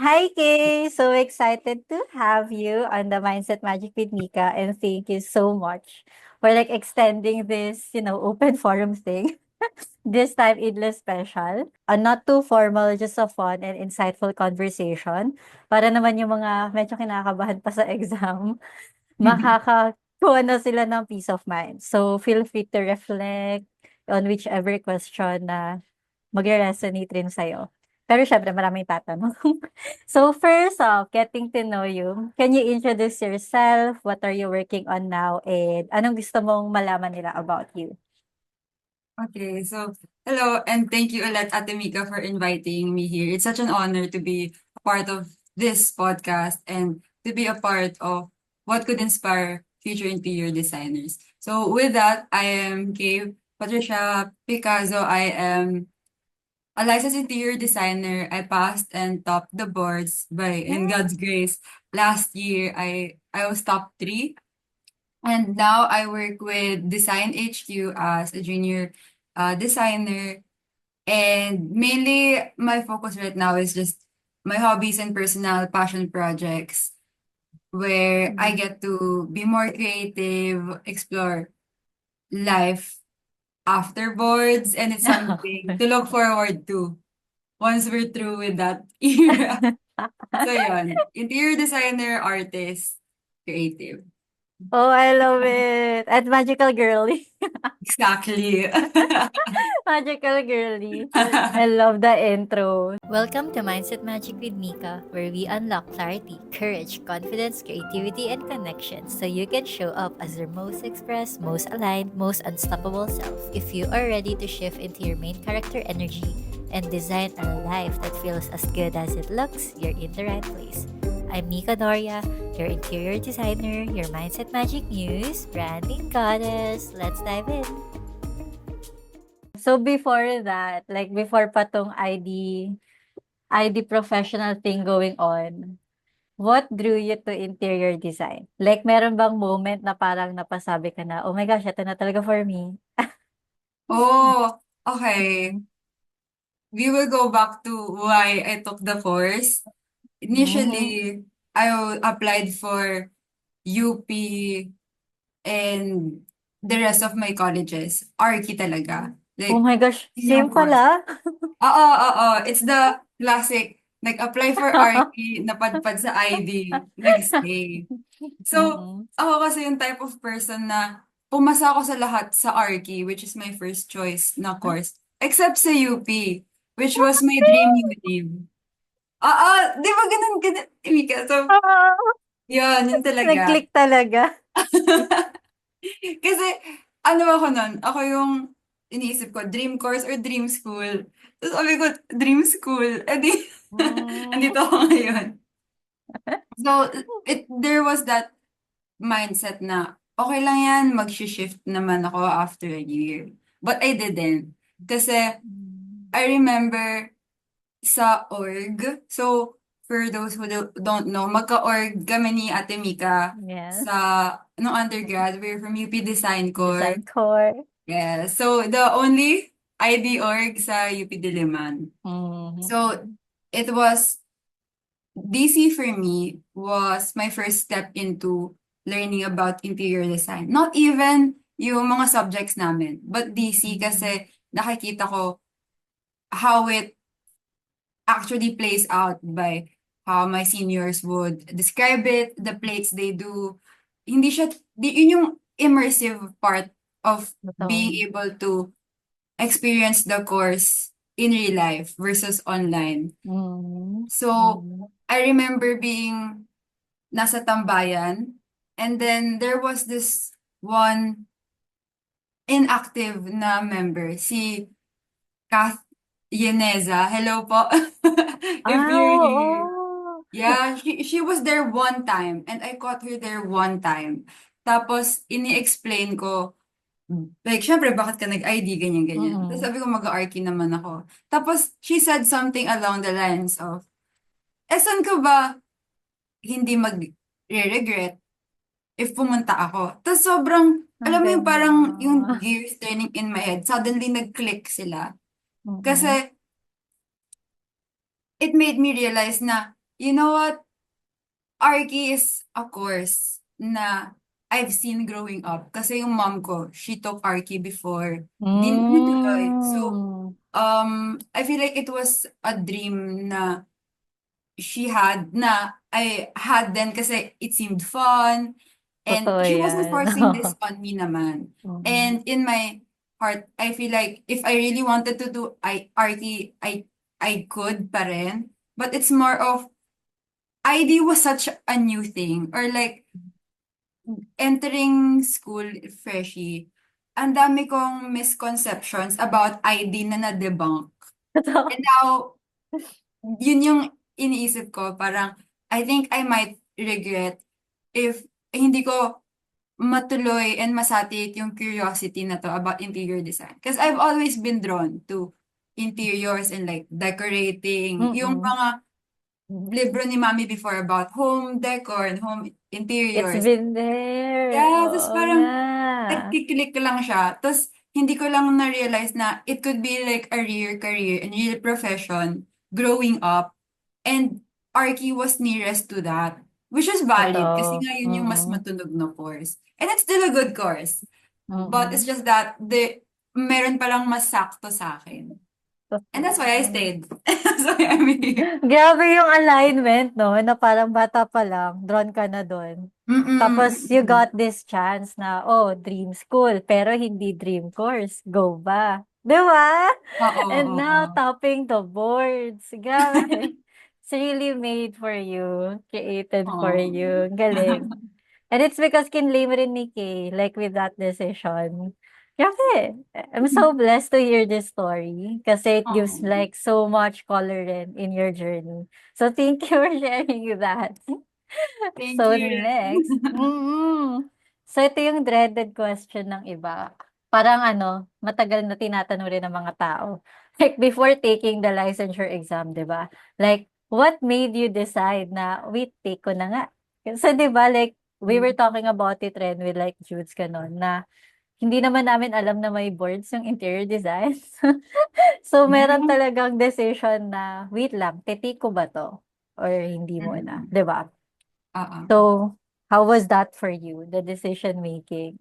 Hi, Kay. So excited to have you on the Mindset Magic with Mika, and thank you so much for extending this, open forum thing. This time Idle special. Not too formal, just a fun and insightful conversation. Para naman yung mga medyo kinakabahan pa sa exam, makakakuha na sila ng peace of mind. So feel free to reflect on whichever question na magre-resonate rin sa'yo. Pero syempre maraming tatanong. So first off, getting to know you, can you introduce yourself? What are you working on now? And anong gusto mong malaman nila about you? Okay, so hello and thank you ulit Ate Mika for inviting me here. It's such an honor to be a part of this podcast and to be a part of what could inspire future interior designers. So with that, I am Gabe Patricia Picasso. I am a licensed interior designer. I passed and topped the boards by in Yeah. God's grace. Last year I was top three. And now I work with Design HQ as a junior designer. And mainly my focus right now is just my hobbies and personal passion projects where I Mm. get to be more creative, explore life afterwards, and it's something to look forward to once we're through with that era. So yun, interior designer, artist, creative. Oh, I love it. At Magical Girly. Exactly. Magical Girly. I love the intro. Welcome to Mindset Magic with Mika, where we unlock clarity, courage, confidence, creativity, and connection so you can show up as your most expressed, most aligned, most unstoppable self. If you are ready to shift into your main character energy and design a life that feels as good as it looks, you're in the right place. I'm Mika Doria, your interior designer, your Mindset Magic Muse, branding goddess. Let's dive in. So before that, before pa tong ID professional thing going on, what drew you to interior design? Like meron bang moment na parang napasabi ka na, oh my gosh, ito na talaga for me? Oh, okay. We will go back to why I took the course. Mhm. Initially, applied for UP and the rest of my colleges. Arky talaga. Oh Like, my gosh, yun yung same course. pala. Oo. It's the classic, apply for Arky, napadpad sa ID, nag-stay. So, Mm. ako kasi yung type of person na pumasa ako sa lahat sa Arky, which is my first choice na course. Except sa UP, which was my dream UNIV. Oo, di ba ganun, Mika? So, Oo. yun talaga. Nag-click talaga. Kasi, ano ako nun? Ako yung iniisip ko, dream course or dream school. Tapos sabi ko, dream school. Eh di, Mm. andito ako ngayon. So, there was that mindset na, okay lang yan, mag-shift naman ako after a year. But I didn't. Kasi, I remember sa org, so, for those who don't know, magka-org kami ni Ate Mika Yes. sa, no undergrad, we're from UP Design Corps. Design core. Yeah, so the only ID org sa UP Diliman. So, Mhm. it was DC for me was my first step into learning about interior design. Not even yung mga subjects namin, but DC Mhm. kasi nakikita ko how it actually plays out by how my seniors would describe it, the plates they do. Hindi siya, yun yung immersive part of being Totoo. able to experience the course in real life versus online. Mhm. So, Mhm. I remember being nasa tambayan. And then there was this one inactive na member, si Kath Yeneza. Hello po. If Ah, you're here. oo. Yeah, she was there one time and I caught her there one time. Tapos, ini-explain ko, like, syempre, bakit ka nag-ID, ganyan-ganyan. Tapos Mm. sabi ko, mag-arky naman ako. Tapos, she said something along the lines of, saan ka ba hindi mag-regret if pumunta ako. Tapos sobrang, Ang alam mo yung ganda. parang yung gears turning in my head, suddenly nag-click sila. Mm. Kasi it made me realize na, You know what? Arki is a course na I've seen growing up. Kasi yung mom ko, she took Arki before. Di naman tuloy. So, Hmm, I feel like it was a dream na she had na I had then kasi it seemed fun and totoo she wasn't yan. forcing this on me naman. Mm. And in my heart, I feel like if I really wanted to do RT, I could pa rin. But it's more of ID was such a new thing or like entering school freshie. Ang dami kong misconceptions about ID na na-debunk. And Totoo. now, yun yung iniisip ko, parang, I think I might regret if hindi ko matuloy and masatiate yung curiosity na to about interior design. Because I've always been drawn to interiors and like decorating, yung Mm. mga libro ni Mami before about home decor and home It's interiors. been there. Yeah, tapos Oo parang nga. nagkiklik lang siya. Tapos hindi ko lang na-realize na it could be like a real career and real profession growing up. And Arky was nearest to that, which is valid kasi Totoo. nga yun yung mas Mm. matunog na course. And it's still a good course. But it's Mm. just that meron palang mas sakto sa akin. And that's why I Totoo. stayed. That's why I'm here. Grabe yung alignment, no? Na parang bata pa lang, drawn ka na dun. Mm-mm, Tapos you mm-mm. got this chance na, oh, dream school, pero hindi dream course. Go ba? Di ba? Oo, And now, oo. topping the boards. Grabe. It's really made for you. Created for Oo. you. Galing. And it's because kinlay mo rin ni Kay, like with that decision. Grabe. I'm so blessed to hear this story kasi it gives Oo. like so much color in your journey. So thank you for sharing that. Thank So you next, rin. so ito yung dreaded question ng iba. Parang ano, matagal na tinatanong rin ng mga tao. Like before taking the licensure exam, 'di ba? Like what made you decide na wait, take ko na nga. Kasi 'di ba like we were talking about it rin with like Judes kanon na hindi naman namin alam na may boards yung interior design. So meron Mm. talagang decision na wait lang, titake ko ba 'to or hindi muna, Mm. 'di ba? Oo. So, how was that for you, the decision making?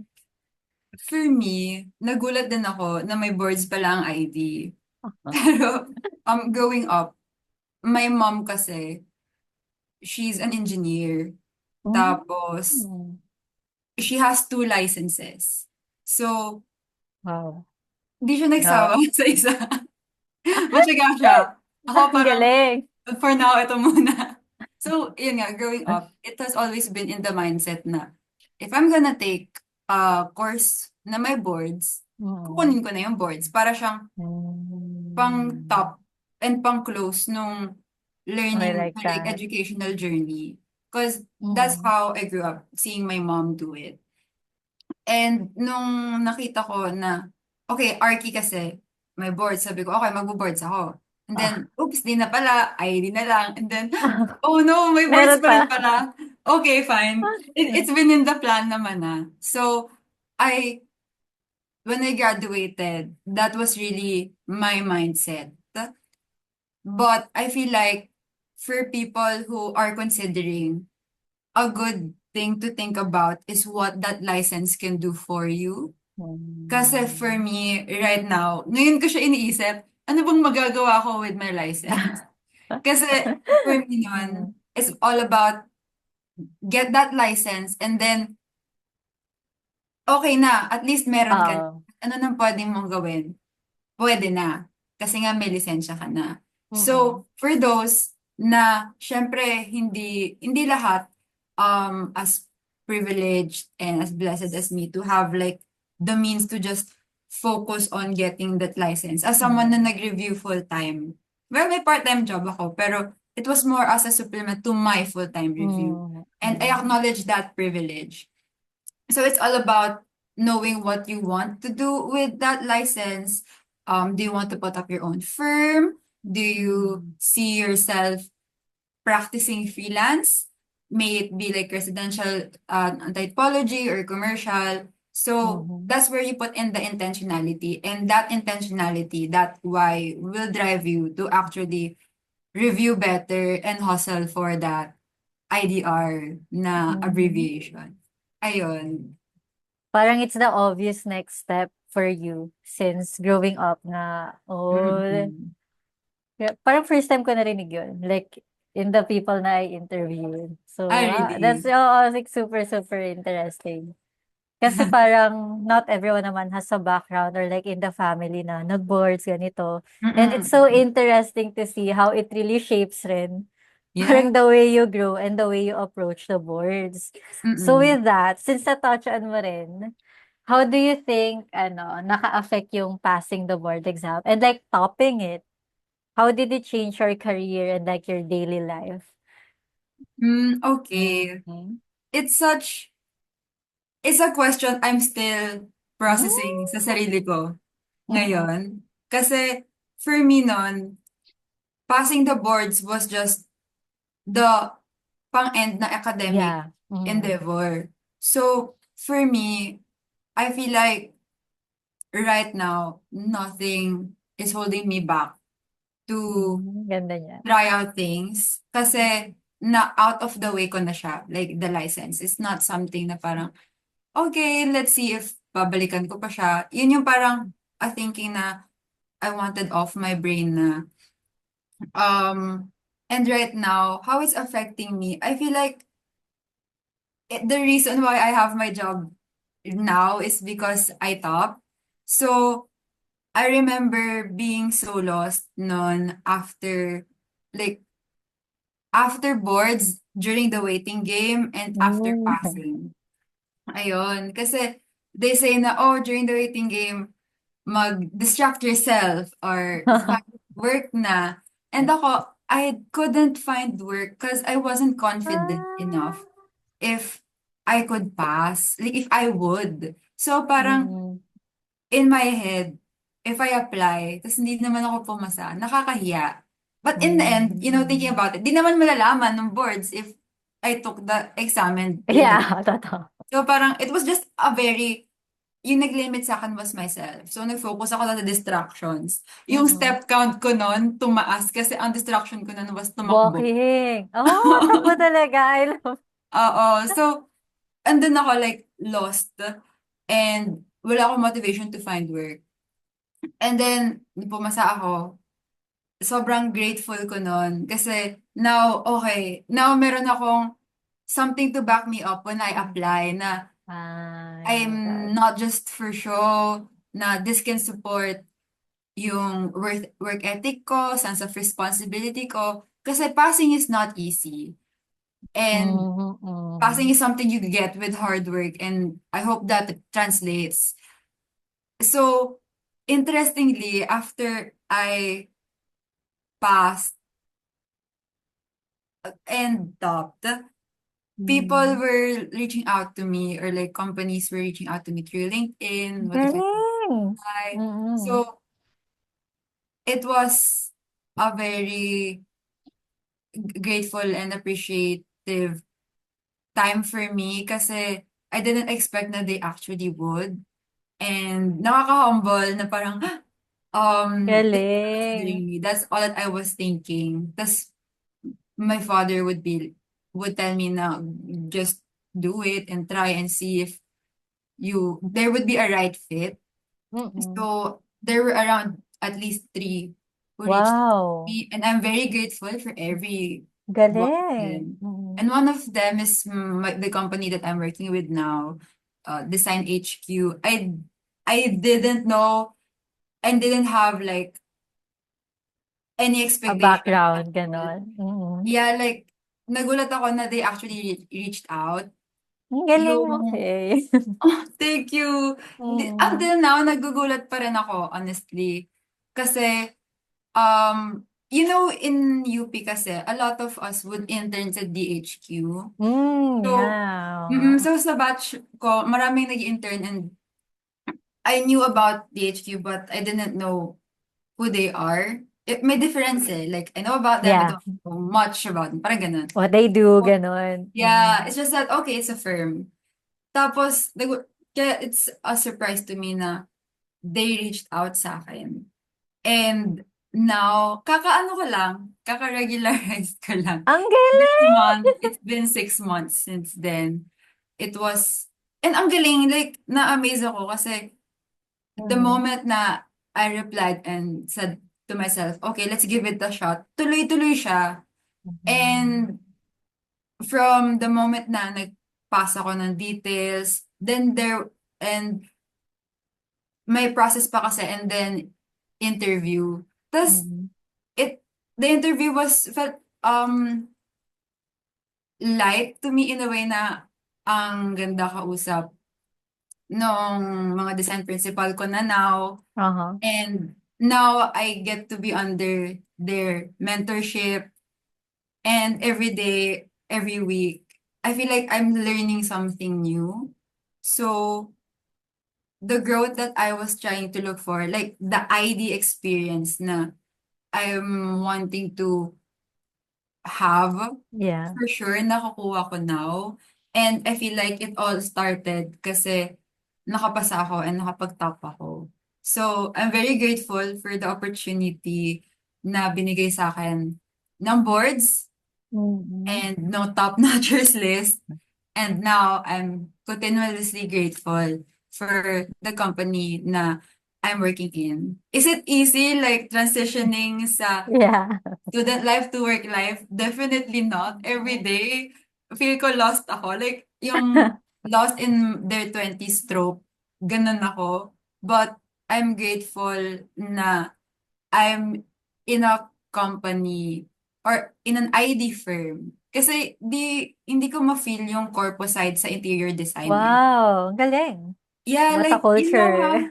For me, nagulat din ako na may boards pala ang ID. Uh-huh. Pero, growing up, my mom kasi, she's an engineer. Tapos, Hmm. she has two licenses. So, Wow. di siya nagsawa Wow. sa isa. Matyaga siya. Ako Ang parang, galing. for now, ito muna. So, yun nga, growing up, it has always been in the mindset na, if I'm gonna take a course na may boards, Mm. kukunin ko na yung boards para siyang pang Hmm. top and pang close nung I learning like or like that. educational journey. Because that's Mm. how I grew up, seeing my mom do it. And nung nakita ko na, okay, Arky kasi, may boards. Sabi ko, okay, magbo-boards ako. And then, Ah. oops, di na pala, ID na lang. And then, oh no, may boards Meron pa rin pa. pala. Okay, fine. It's been in the plan naman na. So, I, when I graduated, that was really my mindset. But I feel like for people who are considering, a good thing to think about is what that license can do for you. Kasi for Hmm. me, right now, ngayon ko siya iniisip, ano bang magagawa ko with my license? Kasi for me Mm. nun, it's all about get that license and then, okay na, at least meron ka. Oo. Ano nang pwede mong gawin? Pwede na. Kasi nga may lisensya ka na. Mm. So, for those na, syempre, hindi lahat as privileged and as blessed as me to have like the means to just focus on getting that license. As someone na Mm. nag-review full-time, well, may part-time job ako, pero it was more as a supplement to my full-time review. Mm. And I Mm. acknowledge that privilege. So it's all about knowing what you want to do with that license. Do you want to put up your own firm? Do you see yourself practicing freelance? May it be like residential typology or commercial. So Mhm. that's where you put in the intentionality. And that intentionality, that why will drive you to actually review better and hustle for that IDR na Mhm. abbreviation. Ayun. Parang it's the obvious next step for you since growing up nga, oh, Mm-mm. parang first time ko narinig yun, like, in the people na I interviewed. Ah, So, wow, that's, really? oo, like, super, super interesting. Kasi parang not everyone naman has a background or like in the family na nag-boards, ganito. And it's so Mm-mm. interesting to see how it really shapes rin Yeah. parang the way you grow and the way you approach the boards. So Mm-mm. with that, since na-touchan mo rin, how do you think, ano, naka-affect yung passing the board exam and like topping it? How did it change your career and like your daily life? Okay. Mhm. It's a question I'm still Mm, processing sa sarili ko mm. ngayon. Kasi for me nun, passing the boards was just the pang-end na academic Yeah. Mm. endeavor. So for me, I feel like right now, nothing is holding me back to Ganda niyan. try out things. Kasi na out of the way ko na siya. Like the license. It's not something na parang, okay, let's see if babalikan ko pa siya. Yun yung parang a thinking na I wanted off my brain na. And right now, how it's affecting me, I feel like the reason why I have my job now is because I top. So I remember being so lost non like after boards during the waiting game and after Hmm. passing. Ayun, kasi they say na oh during the waiting game mag-distract yourself or find work na. And ako I couldn't find work because I wasn't confident enough Ah. if I could pass, like if I would. So parang Mm. in my head, if I apply, tapos hindi naman ako pumasa, nakakahiya. But in the end, thinking Hmm. about it, di naman malalaman ng boards if I took the exam and failed it. Yeah, totoo. So parang, it was just yung nag-limit sa akin was myself. So nag-focus ako sa distractions. Yung Mm. step count ko nun, tumaas kasi ang distraction ko nun was tumakbo. Walking. Oh, takbo talaga. I love. Oo. So, andun ako like lost and wala akong motivation to find work. And then, nung pumasa ako, sobrang grateful ko nun. Kasi now, okay, now meron akong something to back me up when I apply na I love I'm that. not just for show, na this can support yung work ethic ko, sense of responsibility ko. Kasi passing is not easy. And Mhm, passing mhm. is something you get with hard work. And I hope that translates. So, interestingly, after I passed and topped, people Mhm. were reaching out to me or like companies were reaching out to me through LinkedIn, what if I could Galing. apply. Mm. So it was a very grateful and appreciative time for me kasi I didn't expect na they actually would. And nakaka-humble na parang, they're Galing. considering me. That's all that I was thinking. Tas my father would tell me na just do it and try and see if there would be a right fit. Mm. So there were around at least three who reached out to Wow, me, and I'm very grateful for every one of galing. them. Mm. And one of them is the company that I'm working with now, Design HQ. I didn't know and didn't have like any A expectation at background, all. gano'n. Mm. Yeah, like nagulat ako na they actually reached out. Ang galing mo, Yung Faye. Thank you. Mm. Until now, nagugulat pa rin ako, honestly. Kasi, in UP kasi, a lot of us would intern sa DHQ. So, Yeah, oo. so sa batch ko, maraming nag-intern and I knew about DHQ but I didn't know who they are. May difference eh. Like, I know about them, I Yeah, don't know much about them. Parang ganun. what they do, So, gano'n. yeah, it's just that, okay, it's a firm. Tapos, kaya it's a surprise to me na they reached out sa akin. And now, kakaano ko lang, kaka-regularize ko lang. Ang This galing! month, it's been 6 months since then. It was, and ang galing, like, na-amaze ako kasi the Mhm, moment na I replied and said to myself, okay, let's give it a shot, tuloy-tuloy siya. mhm, And from the moment na nagpasa ko ng details, then and may process pa kasi, and then interview. Tapos, mhm, the interview felt, light to me in a way na ang ganda kausap nung mga design principal ko na now. uh-huh, And now I get to be under their mentorship, and every day, every week, I feel like I'm learning something new. So the growth that I was trying to look for, like the ID experience na I'm wanting to have, yeah, for sure, nakukuha ko now. And I feel like it all started kasi nakapasa ako and nakapag-top ako. So, I'm very grateful for the opportunity na binigay sa akin ng boards mhm, and no top-notchers list. And now, I'm continuously grateful for the company na I'm working in. Is it easy, like, transitioning sa yeah, student life to work life? Definitely not. Every day, feel ko lost ako. Like, yung lost in their 20s trope, ganun ako. But I'm grateful na I'm in a company or in an ID firm. Kasi hindi ko ma-feel yung corpo side sa interior design eh. wow, ang galing. Yeah, What a like, you know culture. how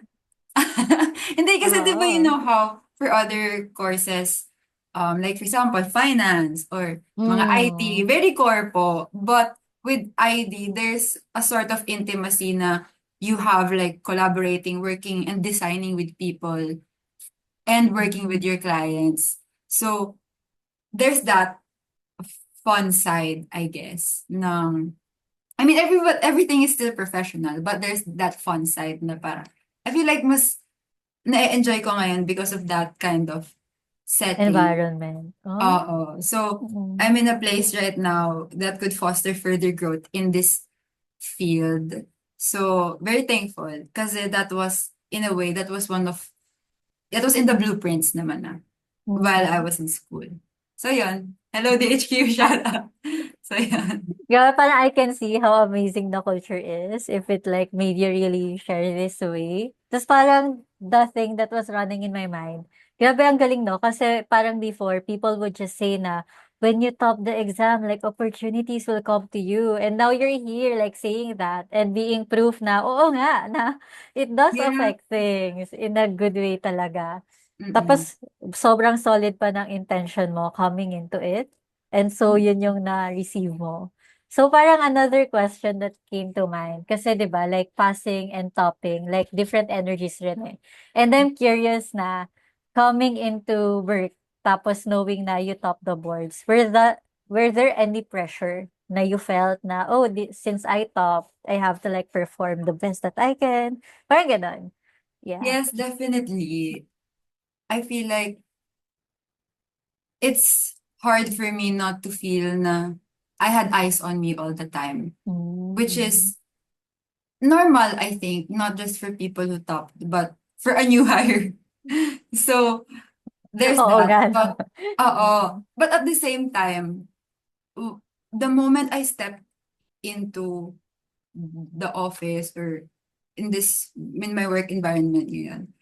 hindi kasi 'di ba you Oo, know how for other courses, like for example, finance or mga IT, mm, very corpo. But with ID, there's a sort of intimacy na you have like collaborating, working and designing with people and working with mhm, your clients. So there's that fun side, I guess, ng I mean, everything is still professional, but there's that fun side na parang I feel like mas na-enjoy ko ngayon because of that kind of setting. environment. Oh, Oo. So, mm, I'm in a place right now that could foster further growth in this field. So, very thankful kasi that was, in a way, that was in the blueprints naman na while I mhm. was in school. So, yun. Hello, DHQ. Shout out. So, yun. Grabe, parang I can see how amazing the culture is if it like made you really share this way. Tapos parang the thing that was running in my mind, grabe ang galing, no? Kasi parang before, people would just say na, when you top the exam, like opportunities will come to you. And now you're here like saying that and being proof na, oo nga, na it does Yeah. affect things in a good way talaga. Mm-mm. Tapos sobrang solid pa ng intention mo coming into it. And so yun yung na-receive mo. So parang another question that came to mind kasi 'di ba like passing and topping like different energies rin eh. And I'm curious na coming into work tapos knowing na you top the boards, were there any pressure na you felt na oh since I top, I have to like perform the best that I can. Parang gano'n. Yeah. Yes, definitely. I feel like it's hard for me not to feel na I had eyes on me all the time, which Mm. is normal, I think, not just for people who topped, but for a new hire. So there's Oo that. nga 'no. But but at the same time, the moment I stepped into the office or in my work environment, yun,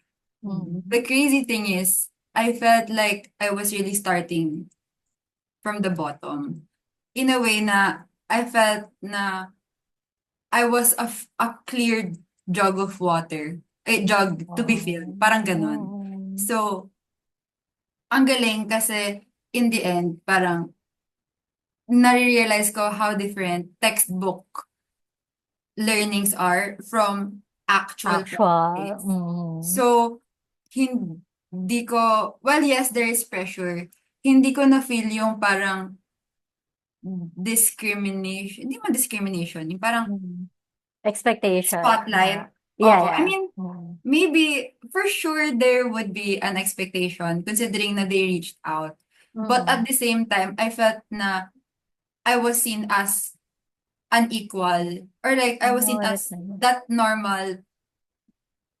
Mm. the crazy thing is I felt like I was really starting from the bottom. In a way na I felt na I was a cleared jug of water. Jug to be filled. Oh. Parang ganon. Mm. So, ang galing kasi in the end, parang nare-realize ko how different textbook learnings are from actual Actual. practice. Mm. So, hindi ko, well, yes, there is pressure. Hindi ko na-feel yung parang discrimination, hindi man discrimination, yung parang Mm. Expectation spotlight. na. Yeah, I yeah. mean, maybe for sure there would be an expectation considering na they reached out. But at Mm. the same time, I felt na I was seen as unequal or like I was Oh, seen that's as nice. that normal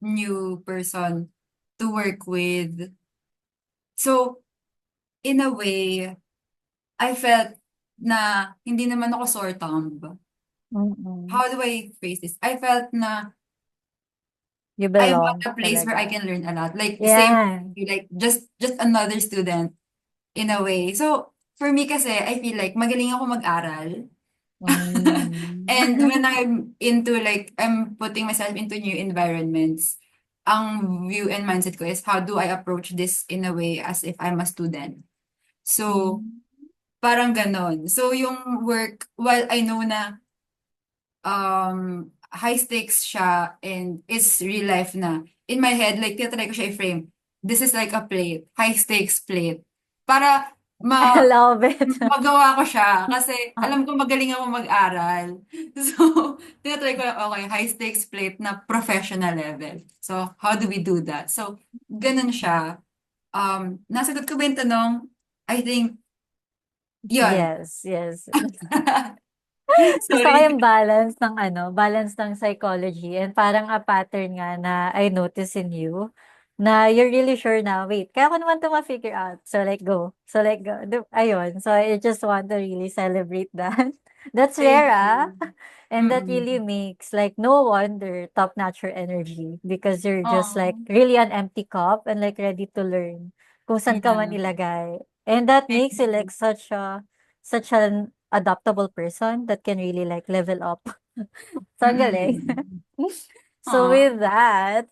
new person to work with. So, in a way, I felt na hindi naman ako sore thumb. Mm. How do I phrase this? I felt na You I'm belong at a place where I talaga. can learn a lot. Like same Yeah. like just another student in a way. So for me kasi I feel like magaling ako mag-aral. Mm. And when I'm into like I'm putting myself into new environments, ang view and mindset ko is how do I approach this in a way as if I'm a student. So Mm. parang ganon. So yung work, while I know na high stakes siya and it's real life na. In my head, like, tinatry ko siya i-frame. This is like a plate, high stakes plate. Para I ma love it. magawa ko siya kasi Ah, alam ko magaling ako mag-aral. So, tinatry ko lang, okay, high stakes plate na professional level. So, how do we do that? So, ganun siya. Nasagot ko ba yung tanong? I think, yun. yes, yes. Gusto ko Sorry. yung balance ng psychology and parang a pattern nga na I notice in you na you're really sure na, wait, kaya ko naman 'to ma-figure out. So like go. So like go. Ayun. So I just want to really celebrate that. That's rare, Thank ah. you. And that really Mm-mm. makes like no wonder top-notch your energy because you're just like Oh, really an empty cup and like ready to learn kung saan ka man yeah. ilagay. And that Thank makes you like you. such an adaptable person that can really like level up. So ang galing. Mm-mm. So Aw. with that,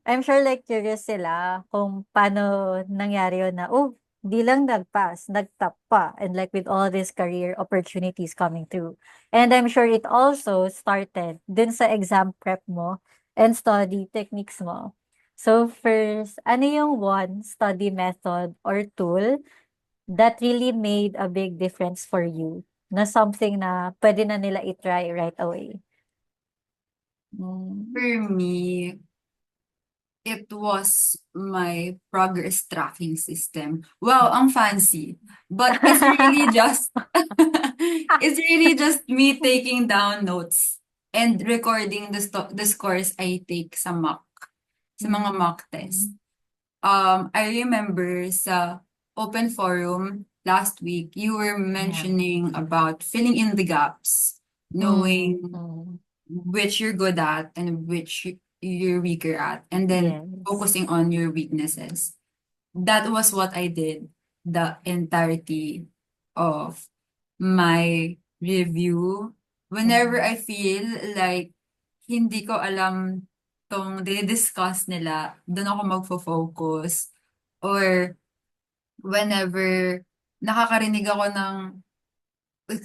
I'm sure like curious sila kung paano nangyari yun na, oh, di lang nag-pass, nag-top pa, and like with all these career opportunities coming through. And I'm sure it also started dun sa exam prep mo and study techniques mo. So first, ano yung one study method or tool that really made a big difference for you, na something na puwede na nila i-try right away? Hmm. For me, it was my progress tracking system. Wow, ang fancy. But it's really just it's really just me taking down notes and recording the scores I take sa mga Hmm. mock test. I remember sa open forum last week, you were Yeah. mentioning about filling in the gaps, Hmm, knowing hmm. which you're good at and which you're weaker at, and then Yes. focusing on your weaknesses. That was what I did the entirety of my review. Whenever Mm. I feel like hindi ko alam tong discuss nila, doon ako magfo-focus. Or whenever nakakarinig ako ng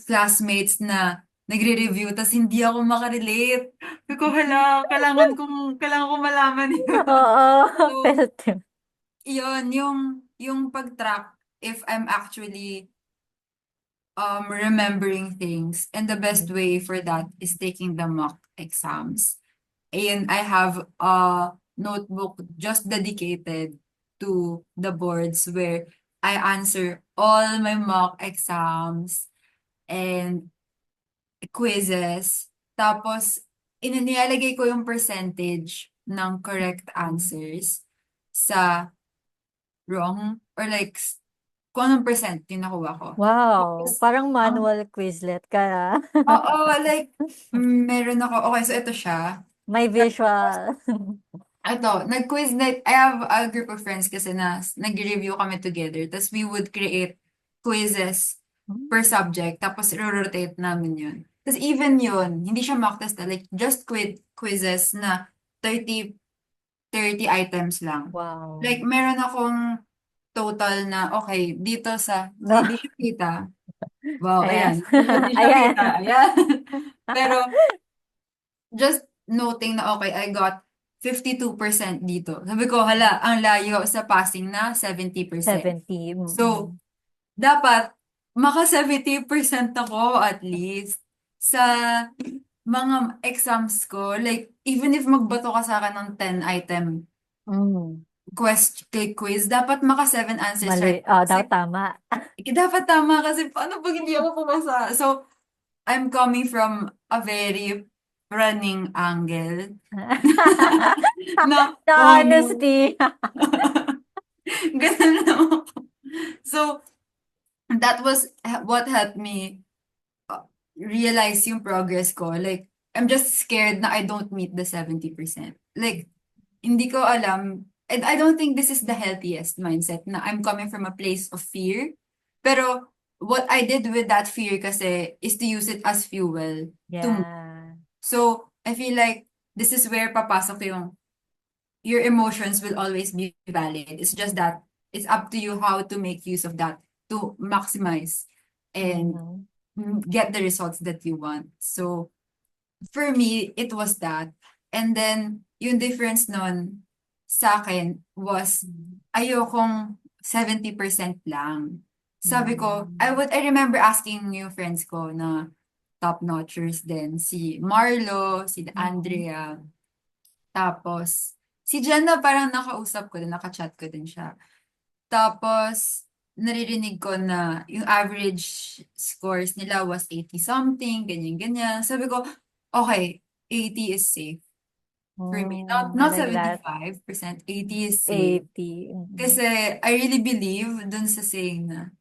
classmates na nagre-review tas hindi ako makarelate. Sabi ko, hala, kailangan kong malaman yun. Oo, So, felt yun. yun, yung pag-track if I'm actually remembering things. And the best way for that is taking the mock exams. And I have a notebook just dedicated to the boards where I answer all my mock exams and quizzes. Tapos, nilalagay ko yung percentage ng correct answers sa wrong or like kung anong percent yung nakuha ko. Wow, Tapos, parang ang manual Quizlet ka, ah. oo, like, meron ako, okay, so ito siya. May visual. Ito, nag-quiz night. I have a group of friends kasi na nag-review kami together. Tapos we would create quizzes per subject. Tapos rotate namin yun. Tapos even yun, hindi siya mock test na. Like, just quizzes na 30 30 items lang. Wow. Like, meron akong total na, okay, dito sa, No, di siya kita. Wow, ayan. ayan. Di siya Ayan. kita. Ayan. Pero, just noting na okay, I got 52% dito. Sabi ko, hala, ang layo sa passing na 70%. 70, So, dapat maka 70% ako at least sa mga exams ko, like, even if magbato ka sa akin ng 10-item Hmm, quiz, dapat maka 7 answers mali. right. Oh, daw Kasi, tama. dapat tama kasi paano pag hindi ako pumasa? So, I'm coming from a very running angle na, The oh no, honesty. ganun lang ako. So, that was what helped me realize yung progress ko. Like, I'm just scared na I don't meet the 70%. Like, hindi ko alam. And I don't think this is the healthiest mindset na I'm coming from a place of fear. Pero what I did with that fear kasi is to use it as fuel to move. Yeah. So, I feel like this is where papasok yung your emotions will always be valid. It's just that it's up to you how to make use of that to maximize and Mhm. get the results that you want. So, for me, it was that. And then, yung difference nun sa akin was ayokong 70% lang. Sabi ko, Hmm. I remember asking yung friends ko na top-notchers din, si Marlo, si Mhm. Andrea, tapos si Jenna parang nakausap ko din, nakachat ko din siya. Tapos, naririnig ko na yung average scores nila was 80 something, ganyan-ganyan. Sabi ko, okay, 80 is safe for me. Not, I not like that. 75%, 80 is safe. 80. Mhm. Kasi I really believe dun sa saying na,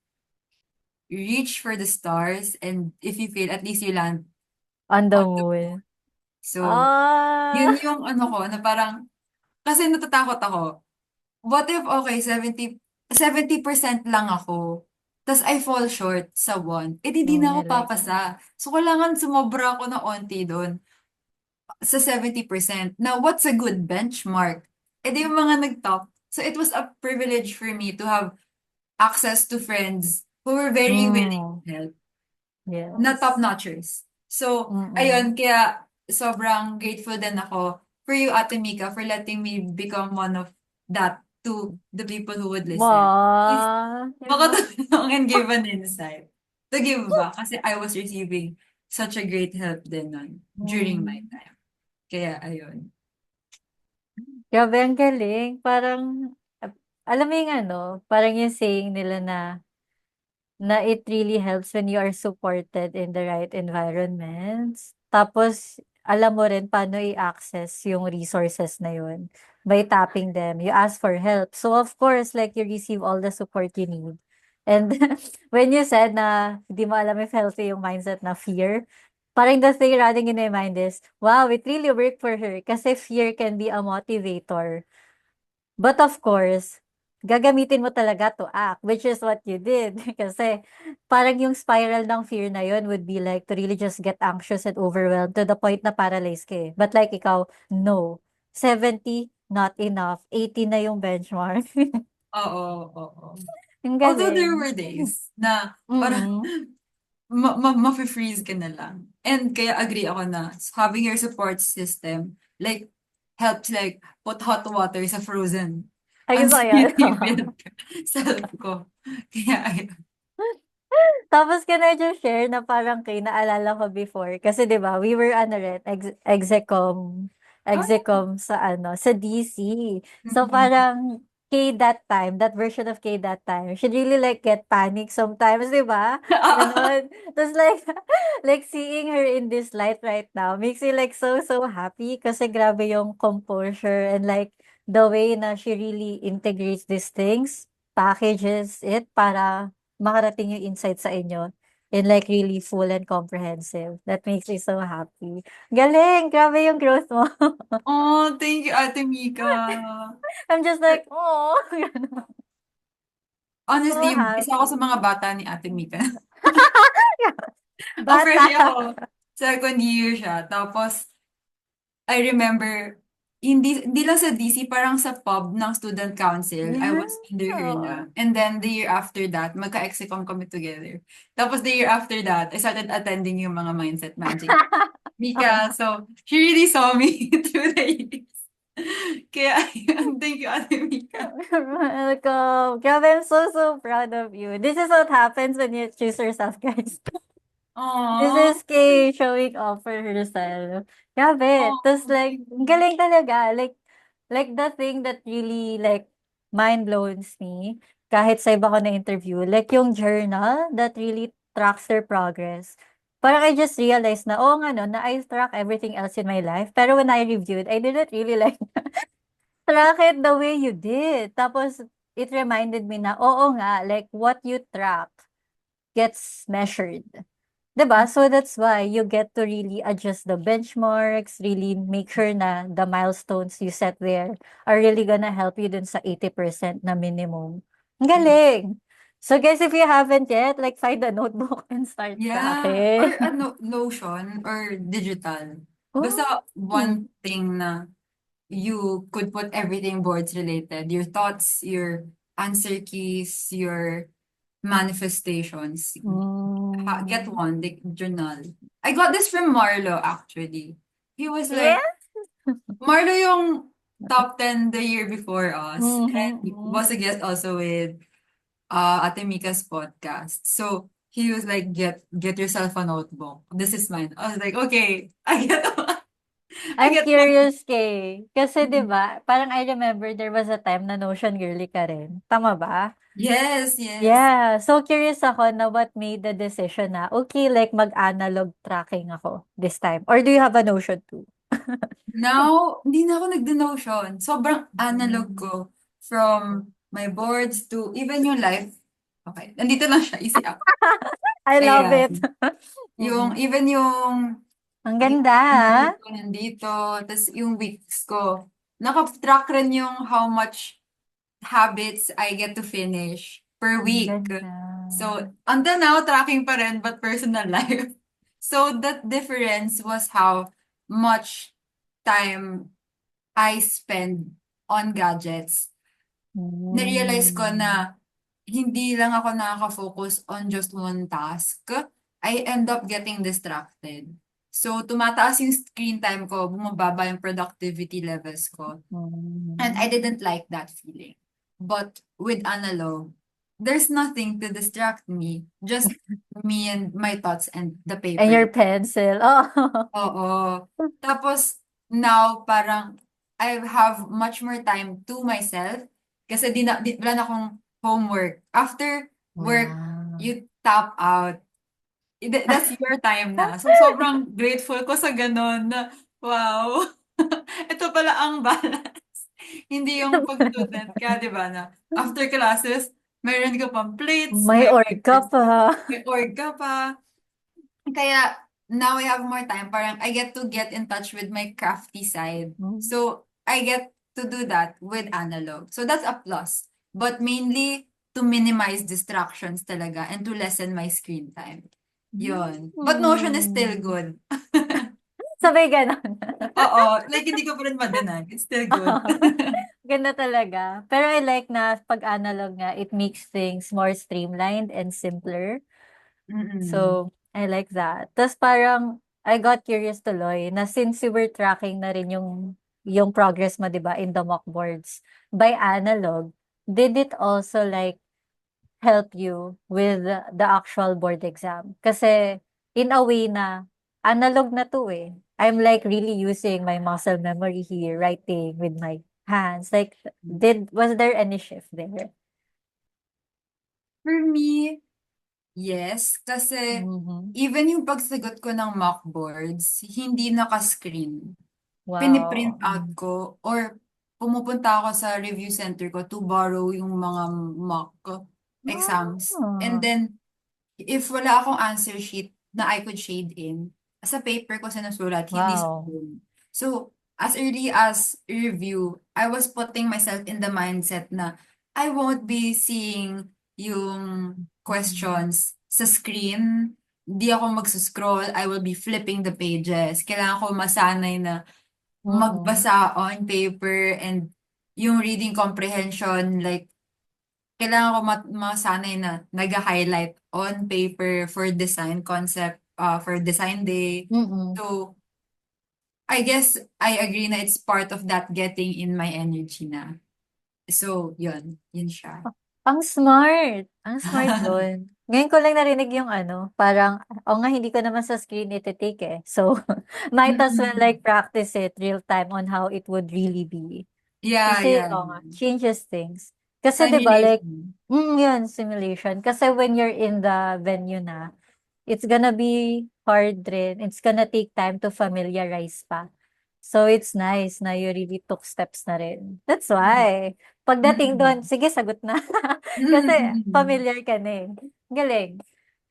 reach for the stars and if you fail, at least you land On the on the moon. moon. So, Ah. yun yung ano ko, na parang, kasi natatakot ako. What if, okay, 70% lang ako, tas I fall short sa one, eh di Mm, na I ako like that. papasa. So, kailangan sumobra ako na onti doon sa 70%. Now, what's a good benchmark? Eh di yung mga nag-top. So, it was a privilege for me to have access to friends who were very willing Mm. to help, na Yes. top-notchers. So, Mm. ayun, kaya sobrang grateful din ako for you, Ate Mika, for letting me become one of that to the people who would listen. At least, Aw, 'di ba? makatulong and give an insight. To give back, kasi I was receiving such a great help din nun during my Hmm. time. Kaya, ayun. Grabe ang galing. Parang, alam mo yung ano, parang yung saying nila na it really helps when you are supported in the right environments. Tapos, alam mo rin paano i-access yung resources na yun by tapping them. You ask for help. So, of course, like, you receive all the support you need. And when you said na di mo alam if healthy yung mindset na fear, parang the thing running in my mind is, wow, it really worked for her. Kasi fear can be a motivator. But of course, gagamitin mo talaga to act, which is what you did. Kasi parang yung spiral ng fear na yun would be like to really just get anxious and overwhelmed to the point na paralyze ka eh. But like ikaw, no. 70, not enough. 80 na yung benchmark. Oo, oo. Yung Although there galing. were days na parang Mm. mafe-freeze ka na lang. And kaya agree ako na having your support system, like, helps like put hot water sa frozen. Ay, gusto ko yan. Unspeakable self ko. Kaya ayun. Tapos can I just share na parang kay naalala ko before kasi 'di ba we were ano rin Ah, execom sa ano sa DC. So mm. parang Kay that time, that version of Kay that time, she really like get panic sometimes, 'di ba? Ganon. Tapos like like seeing her in this light right now makes me like so happy kasi grabe yung composure and like the way na she really integrates these things, packages it para makarating yung insight sa inyo in like really full and comprehensive. That makes me so happy. Galing! Grabe yung growth mo. Oh, thank you, Ate Mika. I'm just like, oh, so Honestly, isa ako sa happy. mga bata ni Ate Mika. Oh, fresh Bata. ako. Second year siya. Tapos, I remember, hindi lang sa DC, parang sa pub ng student council, I Yeah. was under her Oo. na. And then the year after that, magka-execom kami together. Tapos the year after that, I started attending yung mga mindset magic. Mika, so she really saw me through the years. Kaya, ayun, thank you, Ate Mika. Welcome. Grabe, I'm so proud of you. This is what happens when you choose yourself, guys. This Aww. is Kay showing off for herself. Grabe. Tapos Aww. like, ang galing talaga. Like the thing that really like mind blows me, kahit sa iba ko na interview, like yung journal that really tracks their progress. Parang I just realized na, oo nga no, na I track everything else in my life. Pero when I reviewed, I didn't really like track it the way you did. Tapos, it reminded me na, oo nga, like what you track gets measured. 'Di ba? So that's why you get to really adjust the benchmarks, really make sure na the milestones you set there are really gonna help you dun sa 80% na minimum. Ang galing! So guys, if you haven't yet, like find a notebook and start Yeah, or tracking. ano, Notion or digital. Oh. Basta one thing na you could put everything boards related, your thoughts, your answer keys, your manifestations. Get Mm. one, the journal. I got this from Marlo actually. He was Yeah. like, Marlo yung top 10 the year before us. And Mhm, he mhm. was a guest also with Ate Mika's podcast. So he was like, get yourself a notebook. This is mine. I was like, okay, I get one. I I'm get one. curious, Kay, kasi 'di ba, parang I remember there was a time na Notion girly ka rin, tama ba? Yes, yes. Yeah, so curious ako na what made the decision na, okay, like mag-analog tracking ako this time, or do you have a Notion too? Now, hindi na ako nagde-Notion. Sobrang analog Hmm. ko from my boards to even yung life. Okay, nandito lang siya, easy up. I love Ayan. it. Yung, Mm. even Ang yung ganda, year ah. ko nandito, tas yung weeks ko. Naka-track rin yung how much habits I get to finish per Ang week. ganda. So, until now, tracking pa rin, but personal life. So, that difference was how much time I spend on gadgets. Na-realize ko Hmm. na hindi lang ako nakaka-focus on just one task. I end up getting distracted. So, tumataas yung screen time ko, bumababa yung productivity levels ko. And I Hmm. didn't like that feeling. But with analog, there's nothing to distract me. Just me and my thoughts and the And your paper. pencil, oh. Oo. Tapos, now, parang, I have much more time to myself. Kasi wala na akong homework. After work, Wow. you tap out. That's your time na. So, sobrang grateful ko sa ganun na, wow, ito pala ang balance. Hindi yung pag-student ka, di ba, na after classes, mayroon ka pang plates, May may org ka papers, pa. may org ka pa. Kaya, now I have more time. Parang, I get to get in touch with my crafty side. Hmm. So, I get to do that with analog. So, that's a plus. But mainly, to minimize distractions talaga and to lessen my screen time. Yun. But Notion is still Hmm. good. Sabay gano'n. Oo. Like, hindi ko pa rin ma-deny. It's still good. Ganda talaga. Pero I like na 'pag analog nga, it makes things more streamlined and simpler. Mm-mm. So, I like that. Tas parang I got curious tuloy na since you were tracking na rin yung progress mo, 'di ba, in the mock boards by analog, did it also like help you with the actual board exam? Kasi in a way na analog na 'to, eh. I'm like really using my muscle memory here, writing with my hands. Like, was there any shift there? For me, yes. Kasi, Mhm. even yung pagsagot ko ng mock boards, hindi naka-screen. Piniprint Wow. out ko or pumupunta ako sa review center ko to borrow yung mga mock exams. And Ah, then, if wala akong answer sheet na I could shade in, sa paper ko sinusulat, hindi sa wow. phone. So, as early as review, I was putting myself in the mindset na I won't be seeing yung Mhm. questions sa screen. Hindi ako magsuscroll. I will be flipping the pages. Kailangan ko masanay na Mm. magbasa on paper and yung reading comprehension, like, kailangan ko masanay na nag-highlight on paper for design concept, for design day. Mm. So, I guess I agree na it's part of that getting in my energy na. So, yun. Yun siya. Ang smart nun. Ngayon ko lang narinig yung ano, parang, o nga hindi ko naman sa screen iti-take eh. So, might as well like Mm. practice it real time on how it would really be. Yeah, Kasi, yeah. oo nga, changes things. Kasi 'di ba like, Simulation. yun, simulation. Kasi when you're in the venue na, it's gonna be hard rin. It's gonna take time to familiarize pa. So, it's nice na you really took steps na rin. That's why, pagdating dun, Mm. sige sagot na. Kasi Mm. familiar ka na eh. Galing.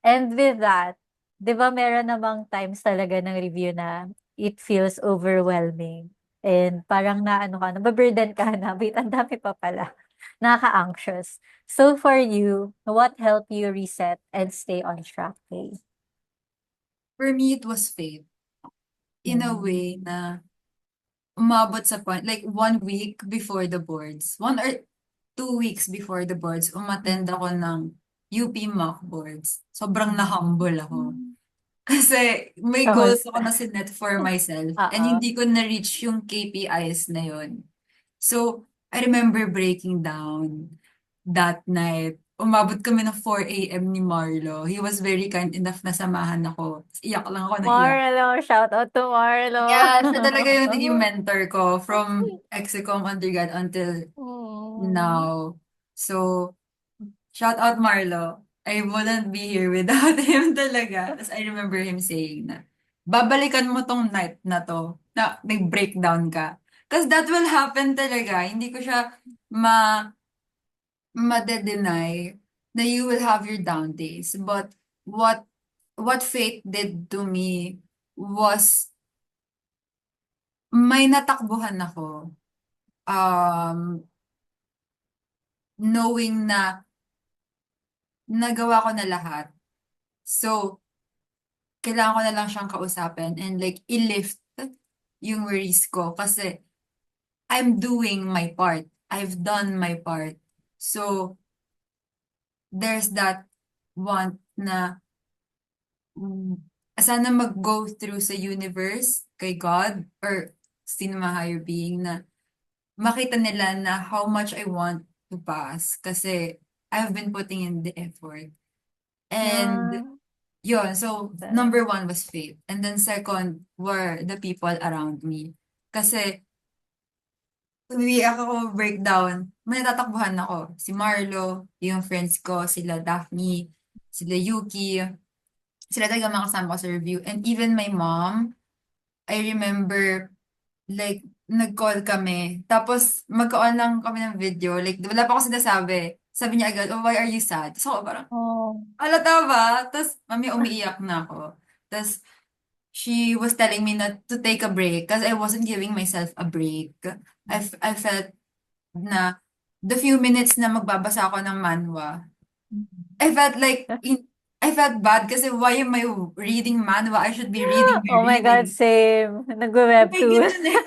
And with that, 'di ba meron namang times talaga ng review na it feels overwhelming and parang naano ka, nabu-burden ka na, wait ang dami pa pala, nakaka-anxious. So for you, what helped you reset and stay on track, Kay? For me, it was fate. In a Hmm. way na umabot sa point, like 1 week before the boards, 1 or 2 weeks before the boards, umattend ako ng UP mock boards. Sobrang na-humble ako. Hmm. Kasi may goals Kamusta? ako na sinet for myself and Oo. hindi ko na-reach yung KPIs na yun. So, I remember breaking down that night. Umabot kami ng 4 a.m. ni Marlo. He was very kind enough na samahan ako. Iyak lang ako ng iyak. Marlo, shout out to Marlo. Yeah, siya talaga yung naging mentor ko from Execom undergrad until Hmm. now. So, shout out Marlo. I wouldn't be here without him talaga. Tapos I remember him saying na, babalikan mo tong night na to, na nag-breakdown ka. Because that will happen talaga. Hindi ko siya made-deny na you will have your down days. But what what fate did to me was may natakbuhan ako. Um, knowing na nagawa ko na lahat. So, kailangan ko na lang siyang kausapin and like i-lift yung worries ko kasi I'm doing my part. I've done my part. So, there's that want na sana mag-go through sa universe, kay God, or sino man higher being na makita nila na how much I want to pass kasi I've been putting in the effort. And Ah, yun, so okay. number one was faith. And then second were the people around me. Kasi we ako breakdown, may natatakbuhan ako. Si Marlo, yung friends ko, sila Daphne, sila Yuki, sila talaga mga kasama ko sa review. And even my mom, I remember like, nag-call kami. Tapos, magka-on lang kami ng video. Like, wala pa ako sinasabi. Sabi niya agad, oh, why are you sad? So, ako parang, Oh. halata ba? Tapos, mami, umiiyak na ako. Tapos, she was telling me not to take a break because I wasn't giving myself a break. I felt na the few minutes na magbabasa ako ng manhwa, I felt like, I felt bad kasi why am I reading manhwa? I should be reading my Oh my God, reading. same. May Nagwe-webtoon. ganun eh.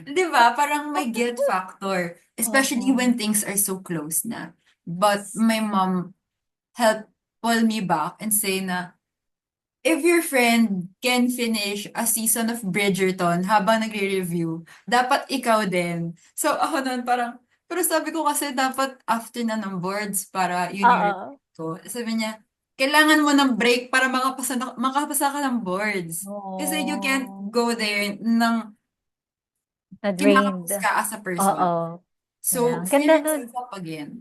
'Di ba? Parang may guilt factor, especially Oo. when things are so close na. But my mom helped pull me back and say na, if your friend can finish a season of Bridgerton habang nagre-review, dapat ikaw din. So ako nun parang, pero sabi ko kasi dapat after na ng boards para yun yung review Oo. ko. Sabi niya, kailangan mo ng break para makapasa ka ng boards. Kasi you can't Oh, go there ng na-drained. kinakapos ka as a person. Oo. Yeah, So, ang fill ganda nun. yourself up again.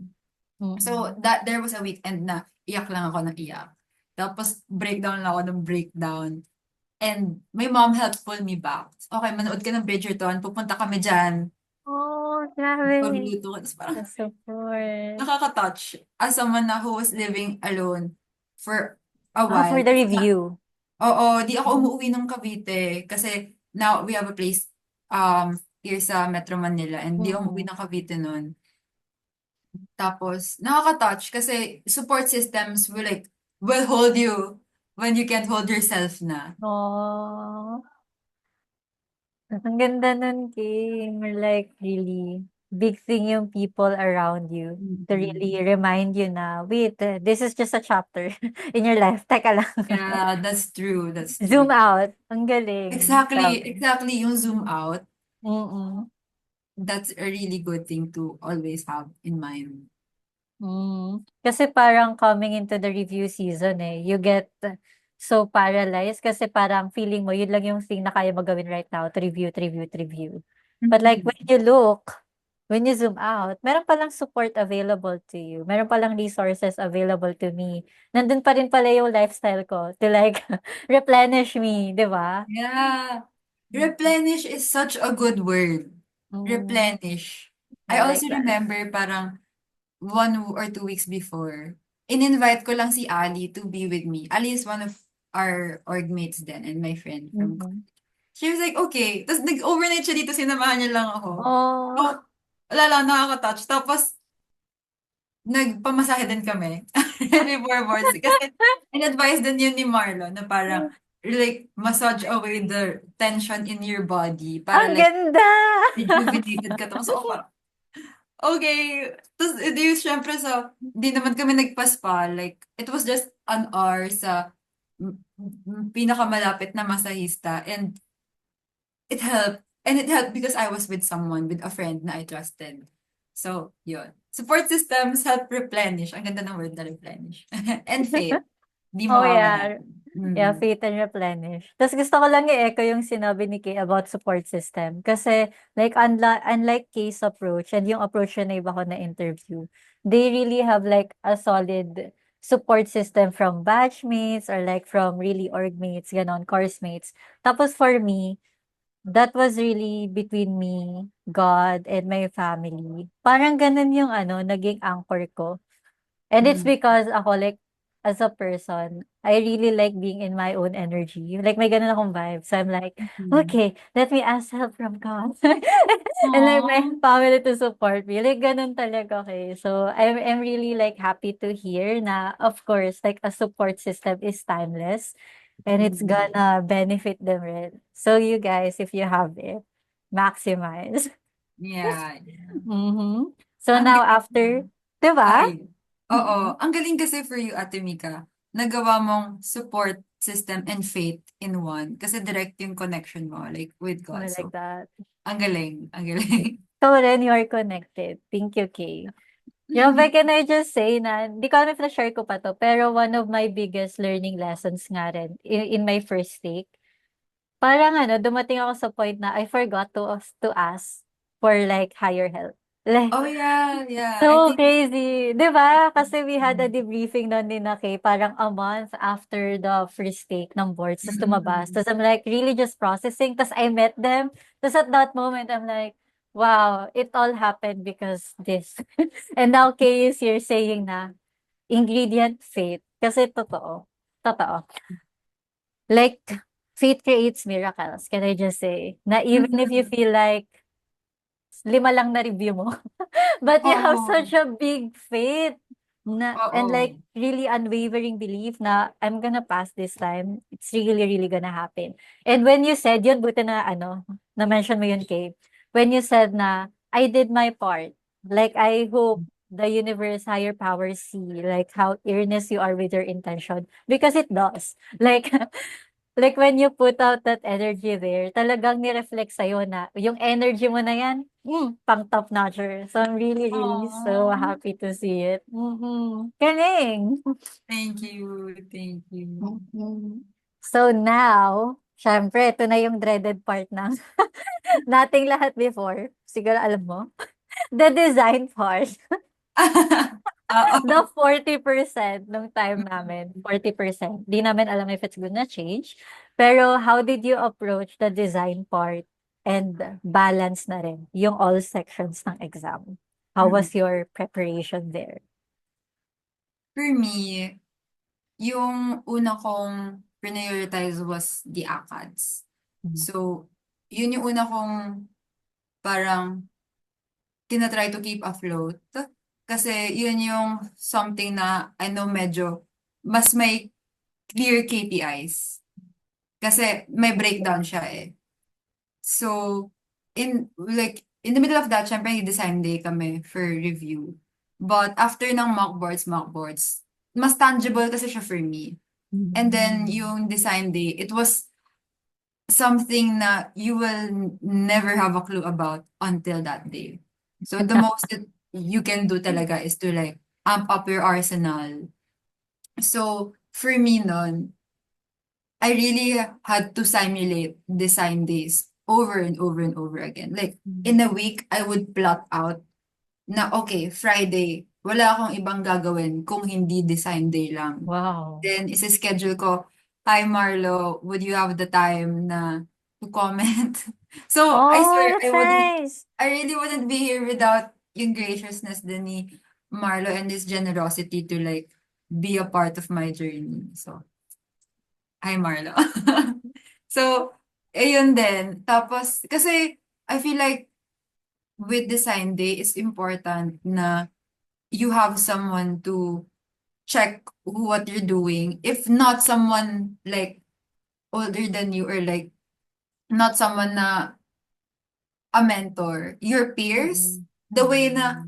So, Mm. that there was a weekend na iyak lang ako ng iyak. Tapos, breakdown lang ako ng breakdown. And my mom helped pull me back. Okay, manood ka ng Bridgerton, pupunta kami dyan, Oh, grabe. pagluluto ka. Tapos parang The support. nakaka-touch as someone na who was living alone for a Ah, while. for the review. Oo, di ako umuwi ng Cavite kasi now we have a place here sa Metro Manila and di ako umuwi Mm. ng Cavite nun. Tapos, nakaka-touch kasi support systems will hold you when you can't hold yourself na. Oh, ang ganda nun, Kim. Like, really, big thing yung people around you to really Mm. remind you na, wait, this is just a chapter in your life. Teka lang. Yeah, that's true. That's Zoom true. out. Ang galing. Exactly, Grabe. exactly yung zoom out. Mm. That's a really good thing to always have in mind. Kasi parang coming into the review season eh, you get so paralyzed kasi parang feeling mo yun lang yung thing na kaya mo gawin right now, to review, to review, to review. But like when you look, when you zoom out, meron palang support available to you. Meron palang resources available to me. Nandun pa rin pala yung lifestyle ko to like replenish me, di ba? Yeah. Replenish is such a good word. Mm, Replenish. I I like also that. remember parang 1 or 2 weeks before, in-invite ko lang si Ali to be with me. Ali is one of our org mates then and my friend from Mhm. She was like, okay. Tapos nag-overnight siya dito, sinamahan niya lang ako. So, Oh, wala lang, nakaka-touch. Tapos, nagpamasahe din kami. Before boards. Kasi, in-advise din yun ni Marlon na parang, like, massage away the tension in your body para ang like, ganda! rejuvenated ka. Tapos ako parang, okay. Tapos, edi syempre di naman kami nagpa-spa. Like, it was just an hour sa pinakamalapit na masahista. And it helped. And it helped because I was with someone, with a friend na I trusted. So, yun. Support systems help replenish. Ang ganda ng word na replenish. And faith. Di Oh, mawawala. yeah. Yeah, Mm. faith and replenish. Tapos gusto ko lang i-echo yung sinabi ni Kay about support system. Kasi like unlike Kay's approach and yung approach na iba ko na interview, they really have like a solid support system from batchmates or like from really org mates, ganon, course mates. Tapos for me, that was really between me, God, and my family. Parang ganun yung ano, naging anchor ko. And it's Mm. because ako like, as a person, I really like being in my own energy. Like may ganun akong vibe. So I'm like, Mm. okay, let me ask help from God. And like my Aww. family to support me. Like ganun talaga, okay. So I'm really like happy to hear na of course like a support system is timeless and it's Mm. gonna benefit them, right? So you guys, if you have it, maximize. Yeah. Mm-hmm. So Ang now galing. after, 'di ba? Ay. Oo. Ang galing kasi for you, Ate Mika. Nagawa mong support system and faith in one. Kasi direct yung connection mo, like, with Oh, God. I like So, that. ang galing. Ang galing. So then you are connected. Thank you, Kay. Grabe, can I just say na, di ko alam if na-share ko pa to, pero one of my biggest learning lessons nga rin in my first take, parang ano, dumating ako sa point na I forgot to ask for like higher help. Like, Oh, yeah. Yeah. I so think. crazy, 'di ba? Kasi we had a debriefing nun ni na Kay, parang a month after the first take ng boards, ta's lumabas. Mm. Ta's I'm like really just processing, ta's I met them. Ta's at that moment, I'm like, wow, it all happened because this. And now Kay is here saying na, ingredient faith. Kasi totoo. Totoo. Like, faith creates miracles, can I just say? Na even if you Mm. feel like 5 lang na review mo, but you have Oo. such a big faith na and like Oo. really unwavering belief na I'm gonna pass this time. It's really, really gonna happen. And when you said yun, buti na ano, na-mention mo yun, Kay. When you said na, I did my part. Like, I hope the universe, higher power see like how earnest you are with your intention. Because it does. Like, like when you put out that energy there, talagang ni-reflect sa'yo na yung energy mo na yan, pang top notcher. So I'm really, really so Aw. happy to see it. Mhm. Galing. Thank you. Thank you. Mhm. So now, syempre, ito na yung dreaded part ng nating lahat before. Siguro alam mo, the design part. Oo. The 40% nung time namin, 40%. Di namin alam if it's gonna change. Pero how did you approach the design part and balance na rin yung all sections ng exam? How Mm. was your preparation there? For me, yung una kong prioritize was the ACADS. Mhm. So, yun yung una kong parang tina-try to keep afloat. Kasi yun yung something na I know medyo mas may clear KPIs. Kasi may breakdown siya eh. So, in the middle of that, syempre, design day kami for review. But after ng mock boards, mas tangible kasi siya for me. And then, yung design day, it was something na you will never have a clue about until that day. So, the most that you can do talaga is to like amp up your arsenal. So, for me nun, I really had to simulate design days over and over and over again. Like, in a week, I would plot out na, okay, Friday, wala akong ibang gagawin kung hindi design day lang. Wow. Then, isa-schedule ko, hi Marlo, would you have the time na to comment? So, I Oh, swear, that's nice. I really wouldn't be here without yung graciousness din ni Marlo and his generosity to like be a part of my journey. So, hi Marlo. So, ayun din. Tapos, kasi I feel like with design day, it's important na you have someone to check what you're doing. If not someone like older than you or like not someone na a mentor, your peers, Mm. the way na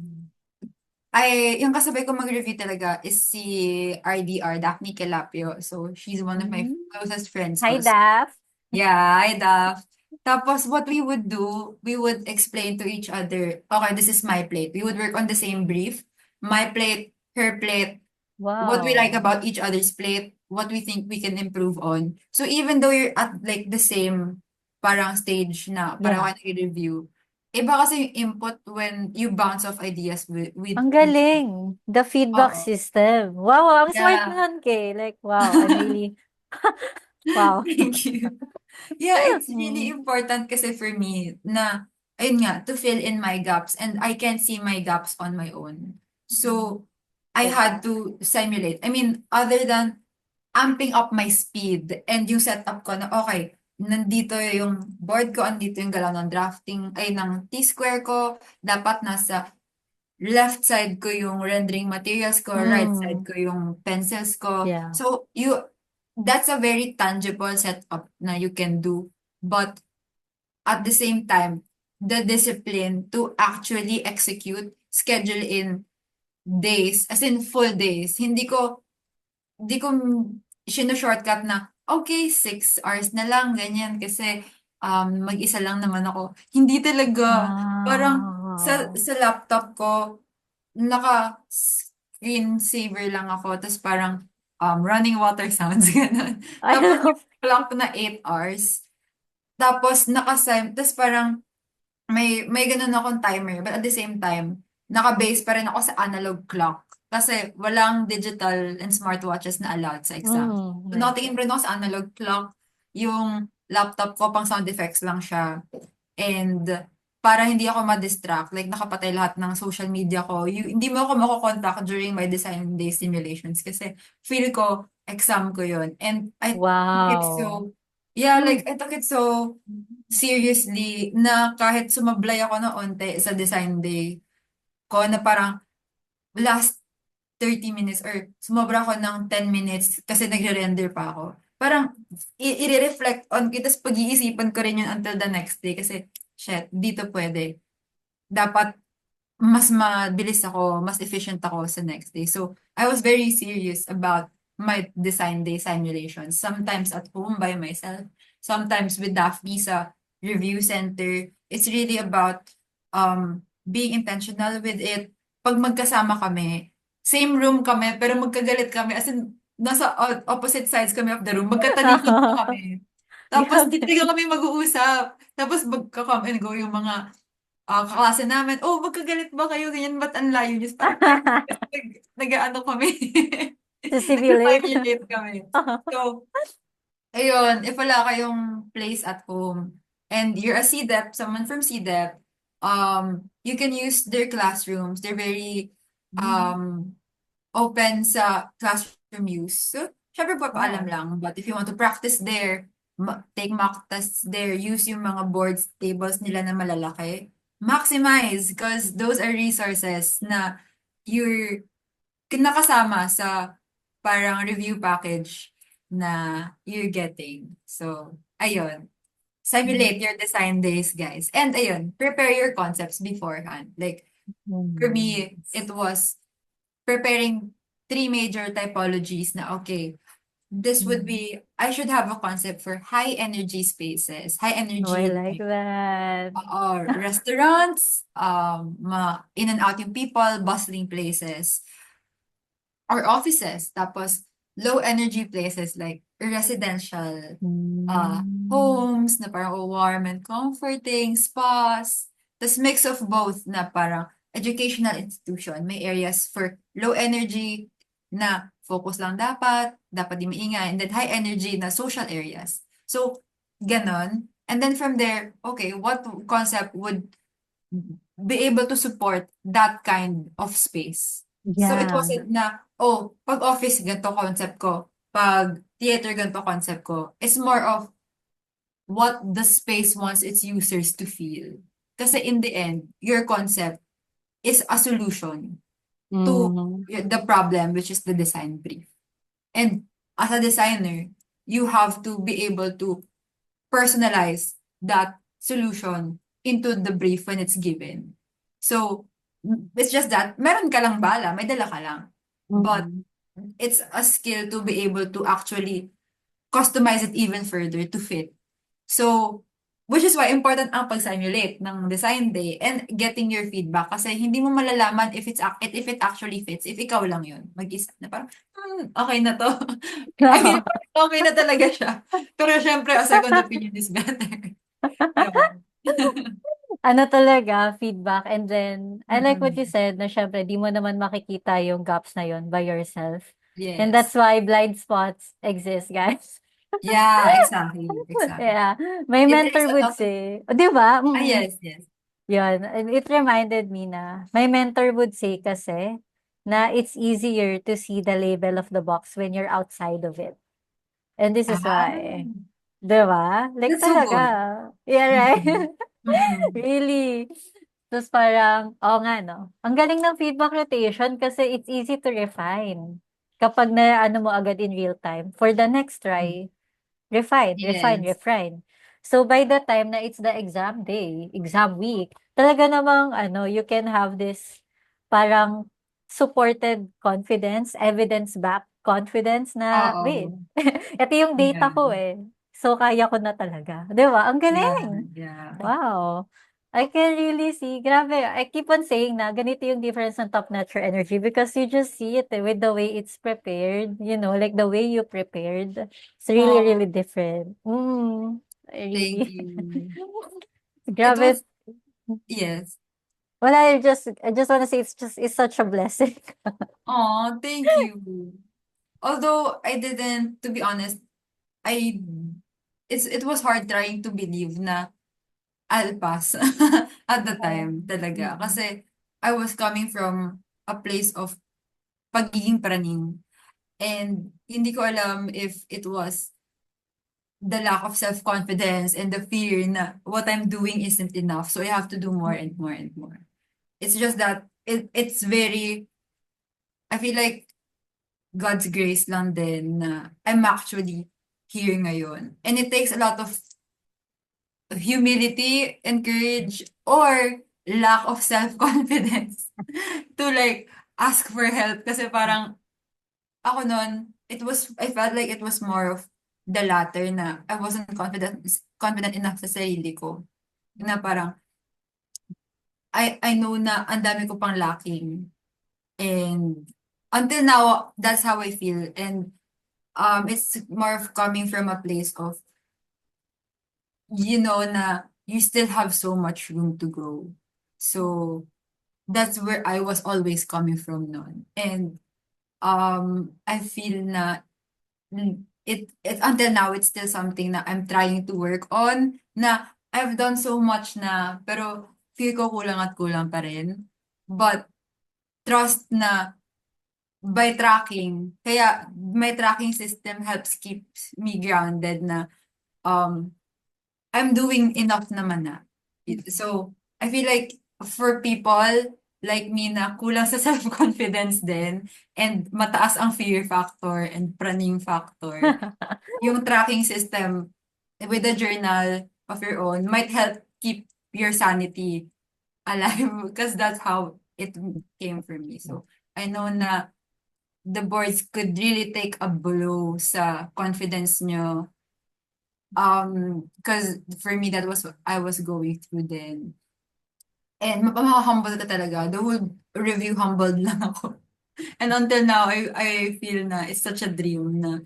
yung kasabay ko mag-review talaga is si RDR, Daphne Calapio. So, she's one of my Mm. closest friends Hi, ko. Daph. Yeah, hi, Daph. Tapos, what we would do, we would explain to each other, okay, this is my plate. We would work on the same brief. My plate, her plate, what we like Wow. about each other's plate, what we think we can improve on. So even though you're at like the same parang stage na pareho Yeah. kayo nag-review, iba kasi yung input when you bounce off ideas with Ang each other. galing. The feedback Oo. system. Wow, ang smart Yeah. nun, Kay. Like, wow, I'm really, wow. Thank you. Yeah, it's really Mm. important kasi for me na, ayun nga, to fill in my gaps and I can see my gaps on my own. So, I had Exactly. to simulate. I mean, other than amping up my speed and yung setup ko na, okay, nandito yung board ko, andito yung galaw ng drafting, ay, ng T-square ko, dapat nasa left side ko yung rendering materials ko, right side Mm. ko yung pencils ko. Yeah. So, that's a very tangible setup na you can do. But at the same time, the discipline to actually execute, schedule in days, as in full days. Hindi ko shortcut na, okay, 6 hours na lang, ganyan, kasi mag-isa lang naman ako. Hindi talaga. Parang Wow. sa laptop ko, naka-screensaver lang ako, tapos parang running water sounds, gano'n. I Tapos love. lang ko na 8 hours. Tapos tapos parang may gano'n akong timer, but at the same time, naka-base pa rin ako sa analog clock. Kasi walang digital and smartwatches na allowed sa exam. So, Nice. nakatingin pa rin ako sa analog clock. Yung laptop ko, pang sound effects lang siya. And para hindi ako ma-distract, like nakapatay lahat ng social media ko, hindi mo ako makokontak during my design day simulations kasi feel ko, exam ko yun. And I took it Wow. so, yeah, Mm. like I took it so seriously na kahit sumablay ako na onte sa design day ko na parang last 30 minutes or sumobra ako ng 10 minutes kasi nagre-render pa ako. Parang i-reflect on ko, tapos pag-iisipan ko rin yun until the next day kasi, shit, dito pwede. Dapat mas mabilis ako, mas efficient ako sa next day. So, I was very serious about my design day simulations. Sometimes at home by myself, sometimes with Daphne sa review center. It's really about being intentional with it. Pag magkasama kami, same room kami, pero magkagalit kami. As in, nasa opposite sides kami of the room. Magkatalikod pa kami. Tapos, di Grabe. talaga kami mag-uusap. Tapos, magka-come and go yung mga kaklase namin, oh, magkagalit ba kayo? Ganyan, ba't ang layo niyo? Parang, nag-ano kami. To simulate. Nag-simulate kami. So, ayun, if wala kayong place at home, and you're a CDEP, someone from CDEP, you can use their classrooms. They're very Mm. um, open sa classroom use. So, syempre papaalam Wow. lang. But if you want to practice there, take mock tests there, use yung mga boards, tables nila na malalaki, maximize because those are resources na you're nakasama sa parang review package na you're getting. So, ayun. Mm. Simulate your design days, guys. And ayun, prepare your concepts beforehand. Like, for Mm. me, it was preparing three major typologies na, okay, this would Mm. be, I should have a concept for high energy spaces, high Oh, I energy, like like, that. restaurants, in and out yung people, bustling places. or offices. Tapos, low energy places like residential Hmm. homes na parang warm and comforting, spas. Tapos mix of both na parang educational institution. May areas for low energy na focus lang dapat di maingay, and then high energy na social areas. So, ganon. And then from there, okay, what concept would be able to support that kind of space? So it Yeah. wasn't na, oh, pag office, ganito concept ko. Pag theater, ganito concept ko. It's more of what the space wants its users to feel. Kasi in the end, your concept is a solution to Mhm. the problem, which is the design brief. And as a designer, you have to be able to personalize that solution into the brief when it's given. So, it's just that, meron ka lang bala, may dala ka lang. But Mhm. it's a skill to be able to actually customize it even further to fit. So, which is why important ang pag-simulate ng design day and getting your feedback kasi hindi mo malalaman if it actually fits if ikaw lang yun mag-isa na parang okay na to. I mean, okay na talaga siya. Pero syempre, a second opinion is better. Yun. Ano talaga, feedback, and then I like what you Mm-mm. said na siyempre di mo naman makikita yung gaps na yun by yourself. And that's Yes. why blind spots exist, guys. Yeah, exactly. Exactly. Yeah, my It takes mentor a would lot of, say, 'di ba? yes, yes. Yun, and it reminded me na my mentor would say kasi na it's easier to see the label of the box when you're outside of it. And this is Ah, why, 'di ba? Like that's so talaga. good. Yeah, right? Mm-mm. Mm-mm. Really. Tapos parang, oo nga 'no, ang galing ng feedback rotation kasi it's easy to refine kapag na-ano mo agad in real time. For the next try, refine, refine, Yes. refine. So by the time na it's the exam day, exam week, talaga namang ano, you can have this parang supported confidence, evidence-backed confidence na, wait, Oo. ito yung data Yeah. ko eh. So kaya ko na talaga. 'Di ba? Ang Yeah. galing. Yeah. Wow. I can really see. Grabe. I keep on saying na ganito yung difference ng top notcher energy because you just see it with the way it's prepared, like the way you prepared. It's really, Oh, really different. I thank really. you. It Grabe. was, yes. Well, I just want to say it's such a blessing. Oh, thank you. Although I didn't, to be honest, I it was hard trying to believe na I'll pass at the Oh. time talaga. Mm. Kasi I was coming from a place of pagiging praning. And hindi ko alam if it was the lack of self-confidence and the fear na what I'm doing isn't enough. So I have to do more and more and more. It's just that it's very, I feel like God's grace lang din na I'm actually here ngayon. And it takes a lot of humility and courage or lack of self-confidence to like ask for help. Kasi parang ako nun, I felt like it was more of the latter na I wasn't confident enough sa sarili ko. Na parang, I know na ang dami ko pang lacking. And until now, that's how I feel. And it's more of coming from a place of, na you still have so much room to grow. So that's where I was always coming from noon. And I feel na it until now it's still something na I'm trying to work on na I've done so much na pero feel ko kulang at kulang pa rin. But trust na by tracking, kaya my tracking system helps keep me grounded na um I'm doing enough naman na. So, I feel like for people like me na kulang sa self-confidence din and mataas ang fear factor and praning factor, yung tracking system with a journal of your own might help keep your sanity alive because that's how it came for me. So, I know na the boards could really take a blow sa confidence nyo. Because for me, that was what I was going through then. And mapapahumble ka talaga. The whole review humbled lang ako. And until now, I feel na it's such a dream na,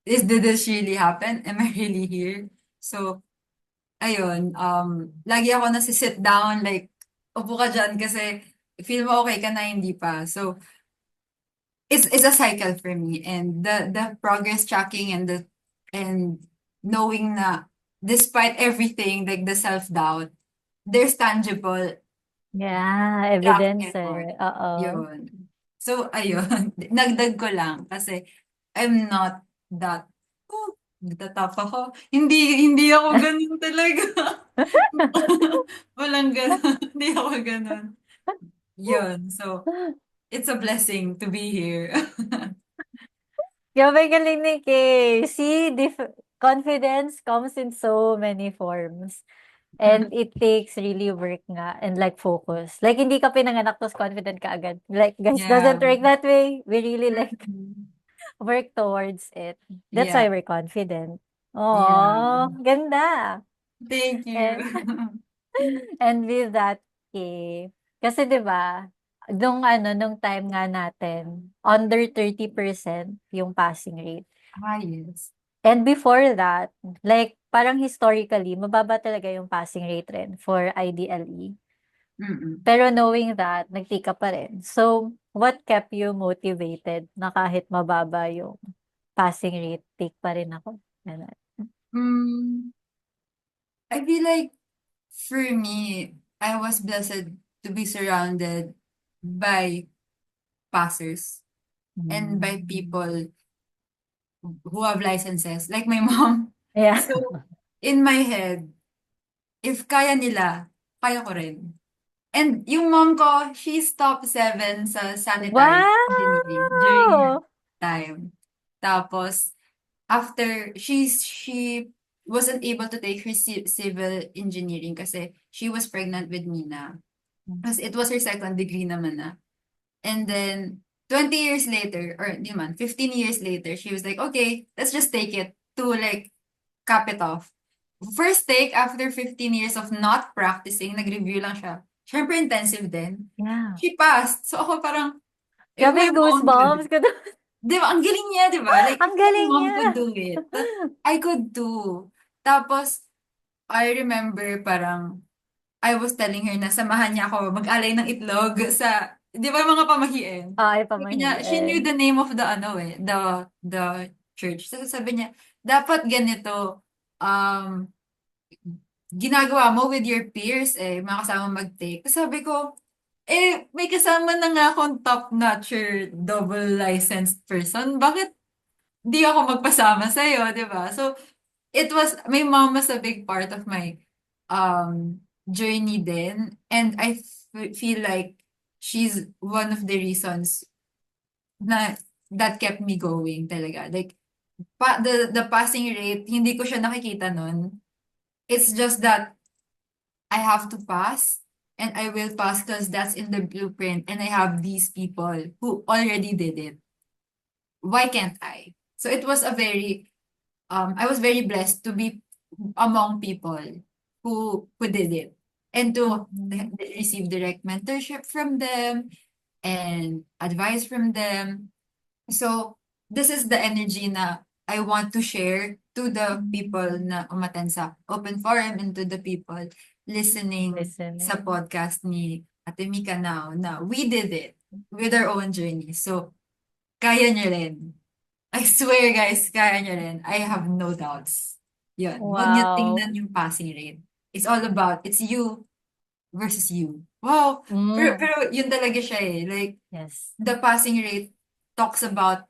did this really happen? Am I really here? So, ayun, lagi ako nasi-sit down, like, upo ka dyan kasi feel mo okay ka na, hindi pa. So, it's a cycle for me. And the progress tracking and knowing na despite everything, like the self-doubt, there's tangible Yeah, tracking evidence effort. eh. Oo. Yun. So, ayun. Nagdag ko lang kasi I'm not that, oh, nagtatap ako. Hindi ako ganun talaga. Walang ganun. Hindi ako ganun. Yun. So, it's a blessing to be here. Grabe galing ni Kay. See, confidence comes in so many forms. And it takes really work nga and like focus. Like hindi ka pinanganak tapos confident ka agad. Like guys, Yeah. doesn't work that way. We really like Mhm. work towards it. That's Yeah. why we're confident. Yeah. Oh, ganda. Thank And you. and with that, Kay, kasi 'di ba, nung time nga natin, under 30% yung passing rate. Ah, yes. And before that, like parang historically, mababa talaga yung passing rate rin for IDLE. Mm. Pero knowing that, nag-take ka pa rin. So, what kept you motivated na kahit mababa yung passing rate, take pa rin ako? Ganun. Mm, I feel like for me, I was blessed to be surrounded by passers and by Hmm. people who have licenses, like my mom. Yeah. So, in my head, if kaya nila, kaya ko rin. And yung mom ko, she's top 7 sa sanitary engineering during her Wow! time. Tapos, after, she wasn't able to take her civil engineering kasi she was pregnant with me na. Kasi it was her second degree naman na. And then, 20 years later, or di man, 15 years later, she was like, okay, let's just take it to like cap it off. First take, after 15 years of not practicing, nag-review lang siya. Siyempre, intensive din. Yeah. She passed. So ako parang, if Grabe my yung mom could, goosebumps ko dun. di ba, ang galing niya, di ba? Like, if Ang my galing mom niya. could do it, I could too. Tapos, I remember parang, I was telling her na samahan niya ako mag-alay ng itlog sa, di ba, mga pamahiin. Ay, Sabi niya, she knew pamahiin. the name of the, ano eh, the church. So sabi niya, dapat ganito, ginagawa mo with your peers eh, mga kasama mag-take. Tapos sabi ko, eh, may kasama na nga akong top-notcher double licensed person. Bakit di ako magpasama sa'yo, di ba? So, my mom was a big part of my journey then. And I feel like she's one of the reasons na that kept me going talaga. Like, the passing rate, hindi ko siya nakikita nun. It's just that I have to pass and I will pass because that's in the blueprint and I have these people who already did it. Why can't I? So it was I was very blessed to be among people who did it and to Mhm. receive direct mentorship from them and advice from them. So this is the energy na I want to share to the people na umattend sa open forum and to the people listening sa Listening. podcast ni Ate Mika now na we did it with our own journey. So, kaya niyo rin. I swear guys, kaya niyo rin. I have no doubts. Yun. Huwag niyo Wow. tingnan yung passing rate. It's all about, it's you versus you. Wow! Mm. Pero yun talaga siya eh. Like, Yes. the passing rate talks about,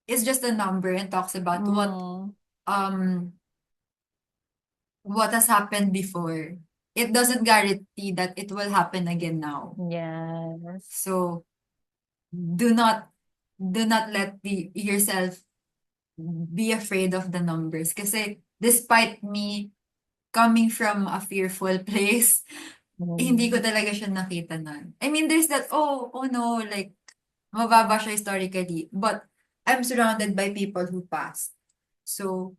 it's just a number and talks about Mm. um what has happened before. It doesn't guarantee that it will happen again now. Yes. So do not let yourself be afraid of the numbers. Kasi despite me coming from a fearful place, hindi ko Mm. talaga siya nakita nun. I mean, there's that, oh no, like, mababa siya historically. But I'm surrounded by people who passed. So,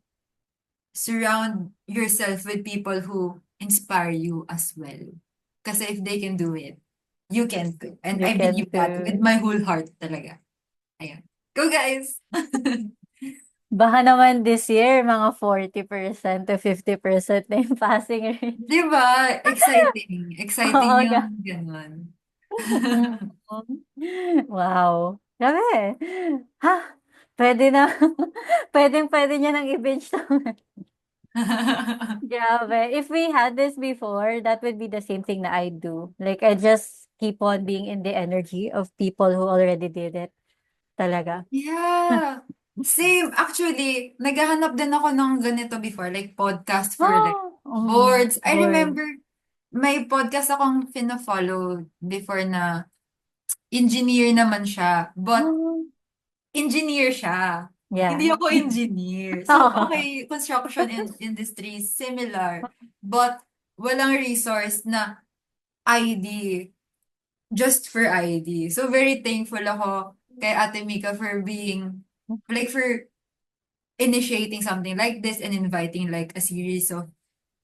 surround yourself with people who inspire you as well. Kasi if they can do it, You can too. And You I can believe that with too. my whole heart talaga. Ayan. Go guys! Baka naman this year, mga 40% to 50% na yung passing rate. Di ba? Exciting. Exciting Oo, yung ganun. mm. Wow, grabe. Ha, puwede na puwedeng-puwede niyo ng i-binge 'to. Grabe. If we had this before, that would be the same thing na I do. Like, I just keep on being in the energy of people who already did it, talaga. Yeah. Same. Actually, naghahanap din ako ng ganito before, like podcast for like boards. I Bored. remember may podcast akong fina-follow before na engineer naman siya, but engineer siya. Hindi Yeah. ako engineer. So, okay, construction industry, similar. But, walang resource na ID, just for ID. So, very thankful ako kay Ate Mika for being, like, for initiating something like this and inviting, like, a series of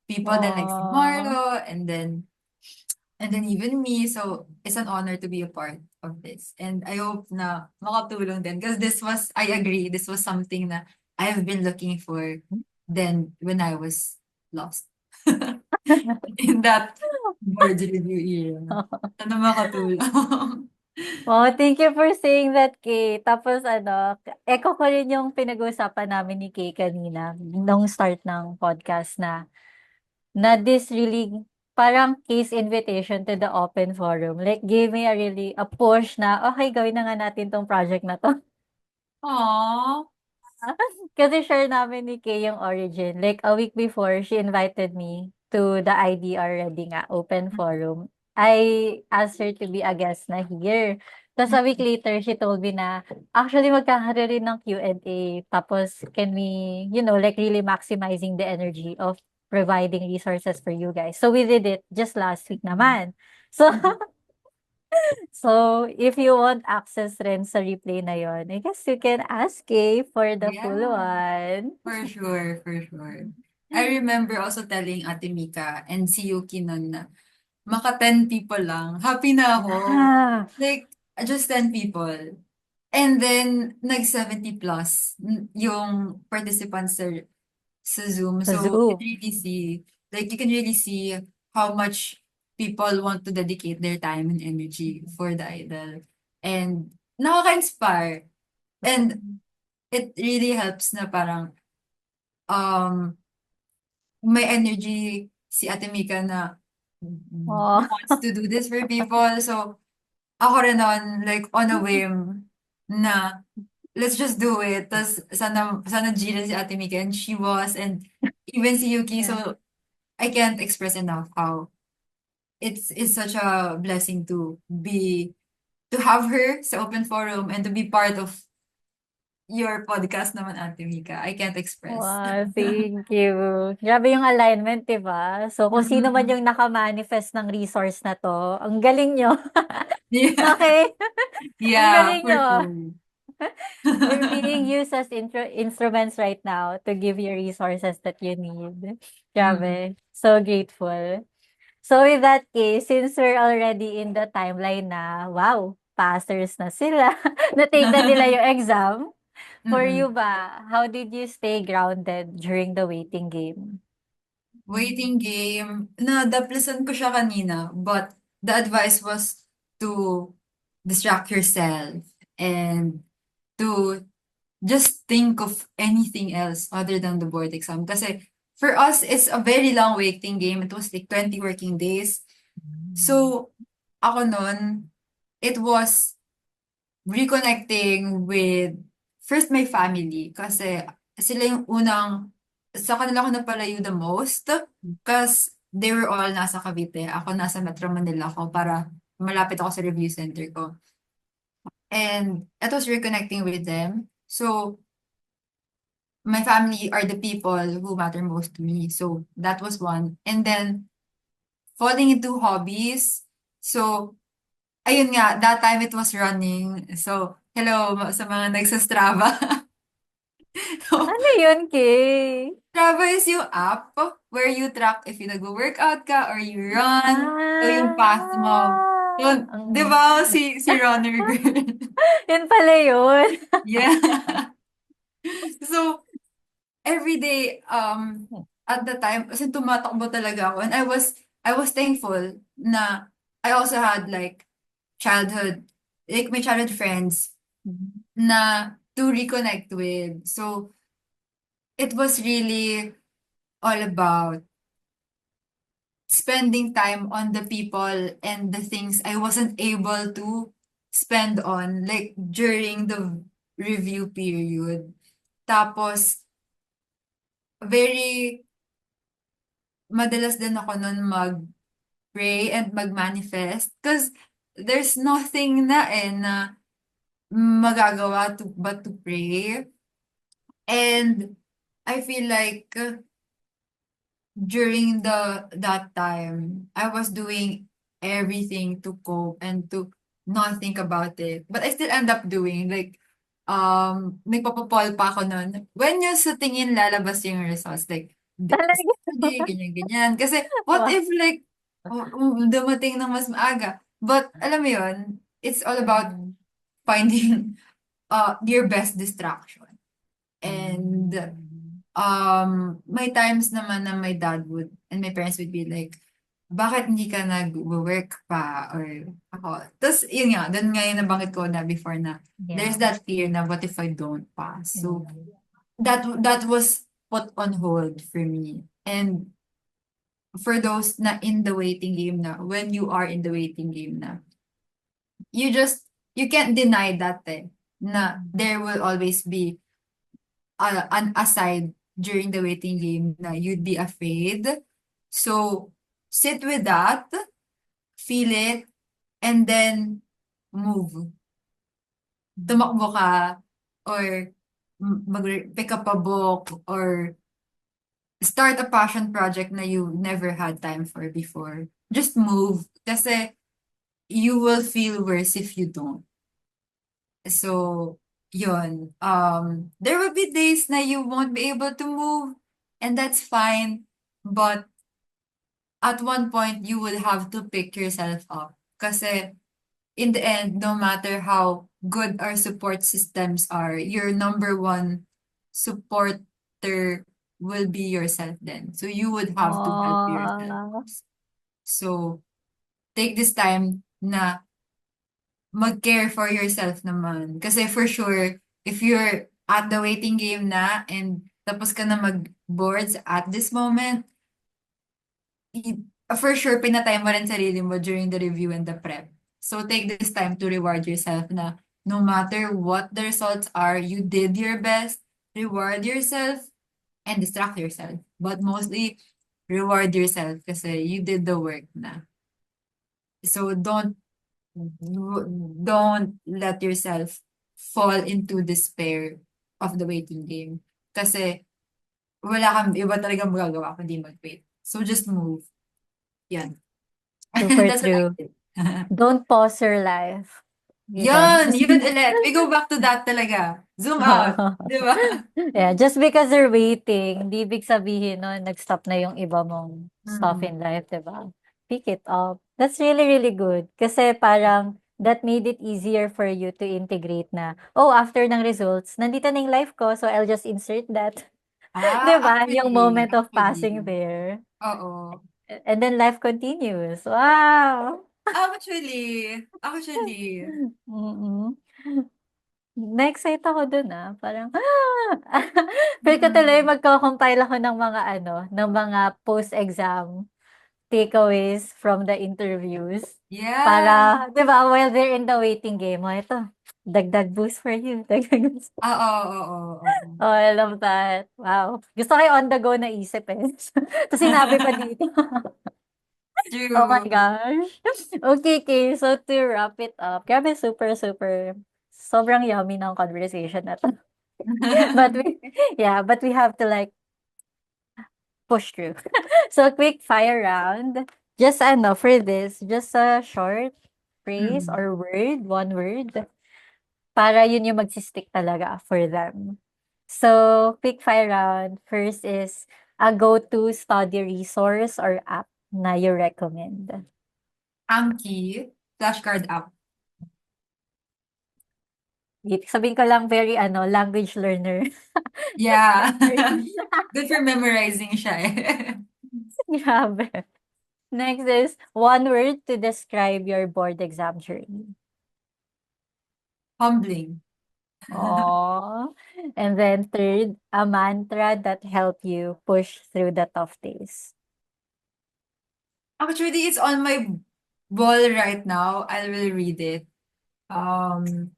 people then, like, si Aw. Marlo, and then even me. So, it's an honor to be a part of this. And I hope na makatulong din. Because I agree, this was something na I've been looking for then when I was lost. In that board review era. Sana makatulong. Wow, thank you for saying that, Kay. Tapos ano, echo ko rin yung pinag-uusapan namin ni Kay kanina nung start ng podcast na this really parang Kay's invitation to the open forum. Like, gave me a push na, okay, gawin na nga natin 'tong project na 'to. Aww. Kasi share namin ni Kay yung origin. Like, a week before, she invited me to the IDR already nga, open forum. I asked her to be a guest na here. Tapos a week later, she told me na, actually, magkakaroon rin ng Q&A. Tapos, can we, like really maximizing the energy of providing resources for you guys. So, we did it just last week naman. So, So, if you want access rin sa replay na yon, I guess you can ask Kay for the full Yeah. one. For sure, for sure. I remember also telling Ate Mika and si Yuki nun na maka 10 people lang. Happy na ako. Yeah, Like, just 10 people. And then, nag 70 plus yung participants sa Zoom. sa So, Zoom. you can really see how much people want to dedicate their time and energy for the idol. And, nakaka-inspire. And, it really helps na parang, um, may energy si Ate Mika na Oh, wants to do this for people. So, ako rin on, like, on a whim na let's just do it. Tapos, sana G rin si Ate Mika and she was, and even si Yuki. yeah. So, I can't express enough how it's such a blessing to have her sa open forum and to be part of your podcast naman, Ate Mika. I can't express. Wow, thank you. Grabe yung alignment, 'di ba? So, kung sino man Mm-mm. yung naka-manifest ng resource na 'to, ang galing niyo. Yeah. Okay? Ang Yeah, galing for niyo. sure. You're being used as instruments right now to give you resources that you need. Mm. Grabe. So grateful. So with that case, since we're already in the timeline na, wow, passers na sila, na-take na nila yung exam, for Mm-mm. you ba, how did you stay grounded during the waiting game? Waiting game, nadaplasan ko siya kanina, but the advice was to distract yourself and to just think of anything else other than the board exam. Kasi for us, it's a very long waiting game. It was like 20 working days. So, ako nun, it was reconnecting with first my family kasi sila yung unang sa kanila ako napalayo the most because they were all nasa Cavite. Ako nasa Metro Manila ako para malapit ako sa review center ko. And it was reconnecting with them. So, my family are the people who matter most to me. So, that was one. And then, falling into hobbies. So, ayun nga, that time it was running. So, hello sa mga nagsa-Strava. So, Ano yun, Kay? Strava is yung app where you track if you nag-workout ka or you run. So, yung path mo. Ah, Di ang ba si Runner Girl? yun pala yun. Yeah. So, every day, at the time, kasi tumatakbo talaga ako. And I was thankful na I also had like childhood, like my childhood friends na to reconnect with. So, it was really all about spending time on the people and the things I wasn't able to spend on, like during the review period. Tapos, very madalas din ako nun mag-pray and mag-manifest. Because there's nothing na na magagawa but to pray. And I feel like during that time, I was doing everything to cope and to not think about it. But I still end up doing like nagpapapol pa ako nun. When yung sa tingin lalabas yung results, like Talaga. study, ganyan, ganyan. Kasi what Wow. if like dumating ng mas maaga? But alam mo yun, it's all about Mm. finding your best distraction. And may times naman na my dad would and my parents would be like, bakit hindi ka nag-work pa? Or ako. Tapos, yun nga, doon nga yung nabanggit ko na before na there's Yeah. that fear na what if I don't pass? So, Mm. that was put on hold for me. And for those na in the waiting game na, when you are in the waiting game na, you can't deny that na there will always be an aside during the waiting game na you'd be afraid. So, sit with that, feel it, and then move. Tumakbo ka, or pick up a book, or start a passion project na you never had time for before. Just move. Kasi you will feel worse if you don't. So, yun. There will be days na you won't be able to move, and that's fine. But at one point, you will have to pick yourself up. Kasi in the end, no matter how good our support systems are, your number one supporter will be yourself then. So you would have to help yourself. Oh, So take this time na mag-care for yourself naman. Kasi for sure, if you're at the waiting game na and tapos ka na mag-boards at this moment, for sure, pinatay mo rin sarili mo during the review and the prep. So take this time to reward yourself na no matter what the results are, you did your best, reward yourself, and distract yourself. But mostly, reward yourself kasi you did the work na. So don't let yourself fall into despair of the waiting game. Kasi wala kang iba talagang magagawa kundi mag-wait. So just move. Yan. super That's what I true. did. Don't pause your life. Yun. Yun! Yun ulit. We go back to that talaga. Zoom out. Di ba? Yeah, just because you're waiting, hindi ibig sabihin nun nag-stop na yung iba mong stuff Mm. in life, 'di ba? Pick it up. That's really, really good. Kasi parang that made it easier for you to integrate na, oh, after ng results, nandito na yung life ko, so I'll just insert that. 'Di ba? Yung Actually. moment of passing Actually. there. Oo. And then life continues. Wow! Actually. Actually. Mm. Na-excite ako dun, parang, feel ko tuloy Mm. magko-compile ako ng mga ano, ng mga post-exam takeaways from the interviews. Yeah. Para, 'di ba, while they're in the waiting game, oh, ito, dagdag boost for you, dagdag boost. Oo, oo, oo. Oh, I love that. Wow. Gusto ko yung on the go na isip, eh. Tapos sinabi pa dito. Oh my True. gosh. Okay, okay. So to wrap it up, grabe super, super, sobrang yummy ng conversation na 'to. But we have to like push through. So quick fire round. Just ano for this, just a short phrase Mm. or word, one word, para yun yung magsi-stick talaga for them. So quick fire round. First is a go-to study resource or app na you recommend. Anki. flashcard app. Sabihin ko lang very language learner. Yeah. Good for memorizing siya eh. Grabe. Next is one word to describe your board exam journey. Humbling. Oh. And then third, a mantra that helped you push through the tough days. Actually, it's on my wall right now. I will read it. Um,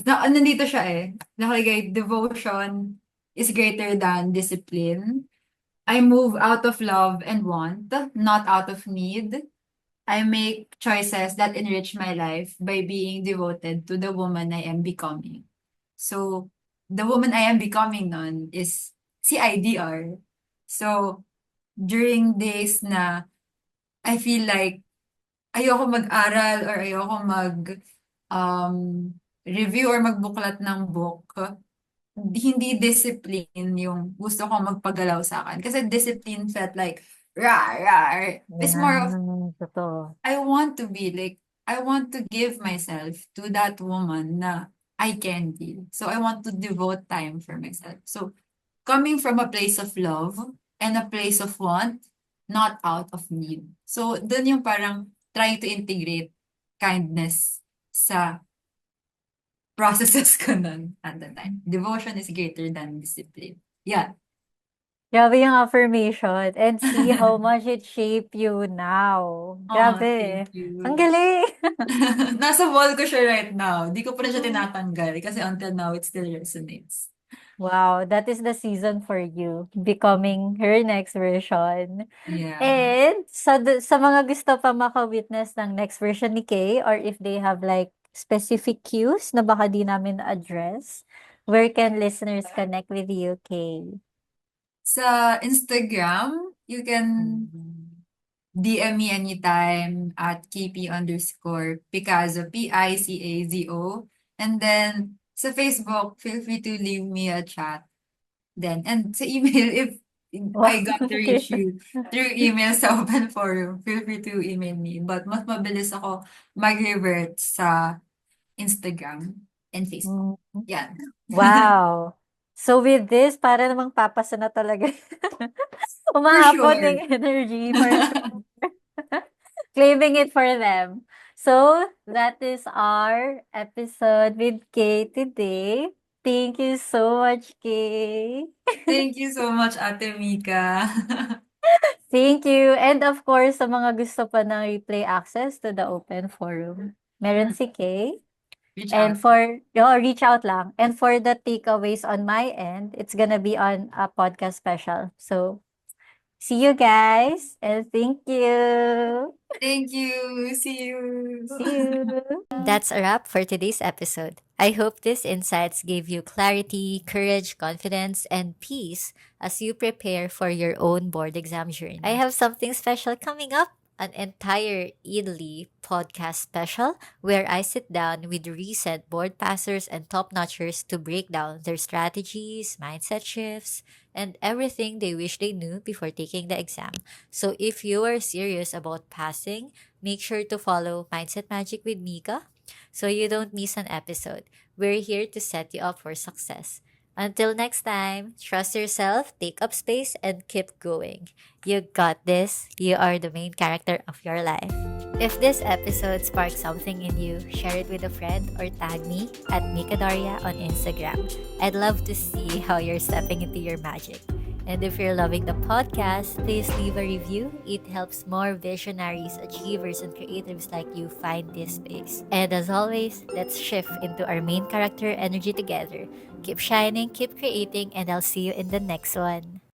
nandito siya eh. Nakalagay, devotion is greater than discipline. I move out of love and want, not out of need. I make choices that enrich my life by being devoted to the woman I am becoming. So, the woman I am becoming nun is si IDR. So, during days na I feel like ayoko mag-aral or ayoko um, review or magbuklat ng book, hindi discipline yung gusto kong magpagalaw sa akin. Kasi discipline felt like, rah, rah. It's more of, Yan, totoo. I want to be like, I want to give myself to that woman na I can be. So I want to devote time for myself. So coming from a place of love and a place of want, not out of need. So dun yung parang trying to integrate kindness sa processes ko nun at the time. Devotion is greater than discipline. Yeah. Grabe yung affirmation and see how much it shaped you now. Oh, Grabe. thank you. Ang galing. Nasa wall ko siya right now. Di ko pa rin siya tinatanggal kasi until now it still resonates. Wow, that is the season for you, becoming her next version. Yeah. And sa mga gusto pa maka-witness ng next version ni Kay or if they have like specific cues na baka di namin address, where can listeners connect with you, Kay? Sa Instagram, you can DM me anytime at KP_Picazo, Picazo. And then sa Facebook, feel free to leave me a chat. Then, and sa email, if I Wow, got to okay. reach you through email sa open forum, feel free to email me. But mas mabilis ako mag-revert sa Instagram and Facebook. Mm. Yan. Wow. So with this, para namang papasa na talaga. For Umahapon sure. yung energy for sure. Claiming it for them. So that is our episode with Kay today. Thank you so much, Kay. Thank you so much, Ate Mika. Thank you. And of course, sa mga gusto pa ng replay access to the open forum, meron si Kay. Reach And out. reach out lang. And for the takeaways on my end, it's gonna be on a podcast special. So, see you guys and thank you. Thank you. See you. See you. That's a wrap for today's episode. I hope these insights gave you clarity, courage, confidence, and peace as you prepare for your own board exam journey. I have something special coming up. An entire Italy podcast special where I sit down with recent board passers and top notchers to break down their strategies, mindset shifts, and everything they wish they knew before taking the exam. So if you are serious about passing, make sure to follow Mindset Magic with Mika so you don't miss an episode. We're here to set you up for success. Until next time, trust yourself, take up space, and keep going. You got this. You are the main character of your life. If this episode sparked something in you, share it with a friend or tag me at Mika Daria on Instagram. I'd love to see how you're stepping into your magic. And if you're loving the podcast, please leave a review. It helps more visionaries, achievers, and creatives like you find this space. And as always, let's shift into our main character energy together. Keep shining, keep creating, and I'll see you in the next one.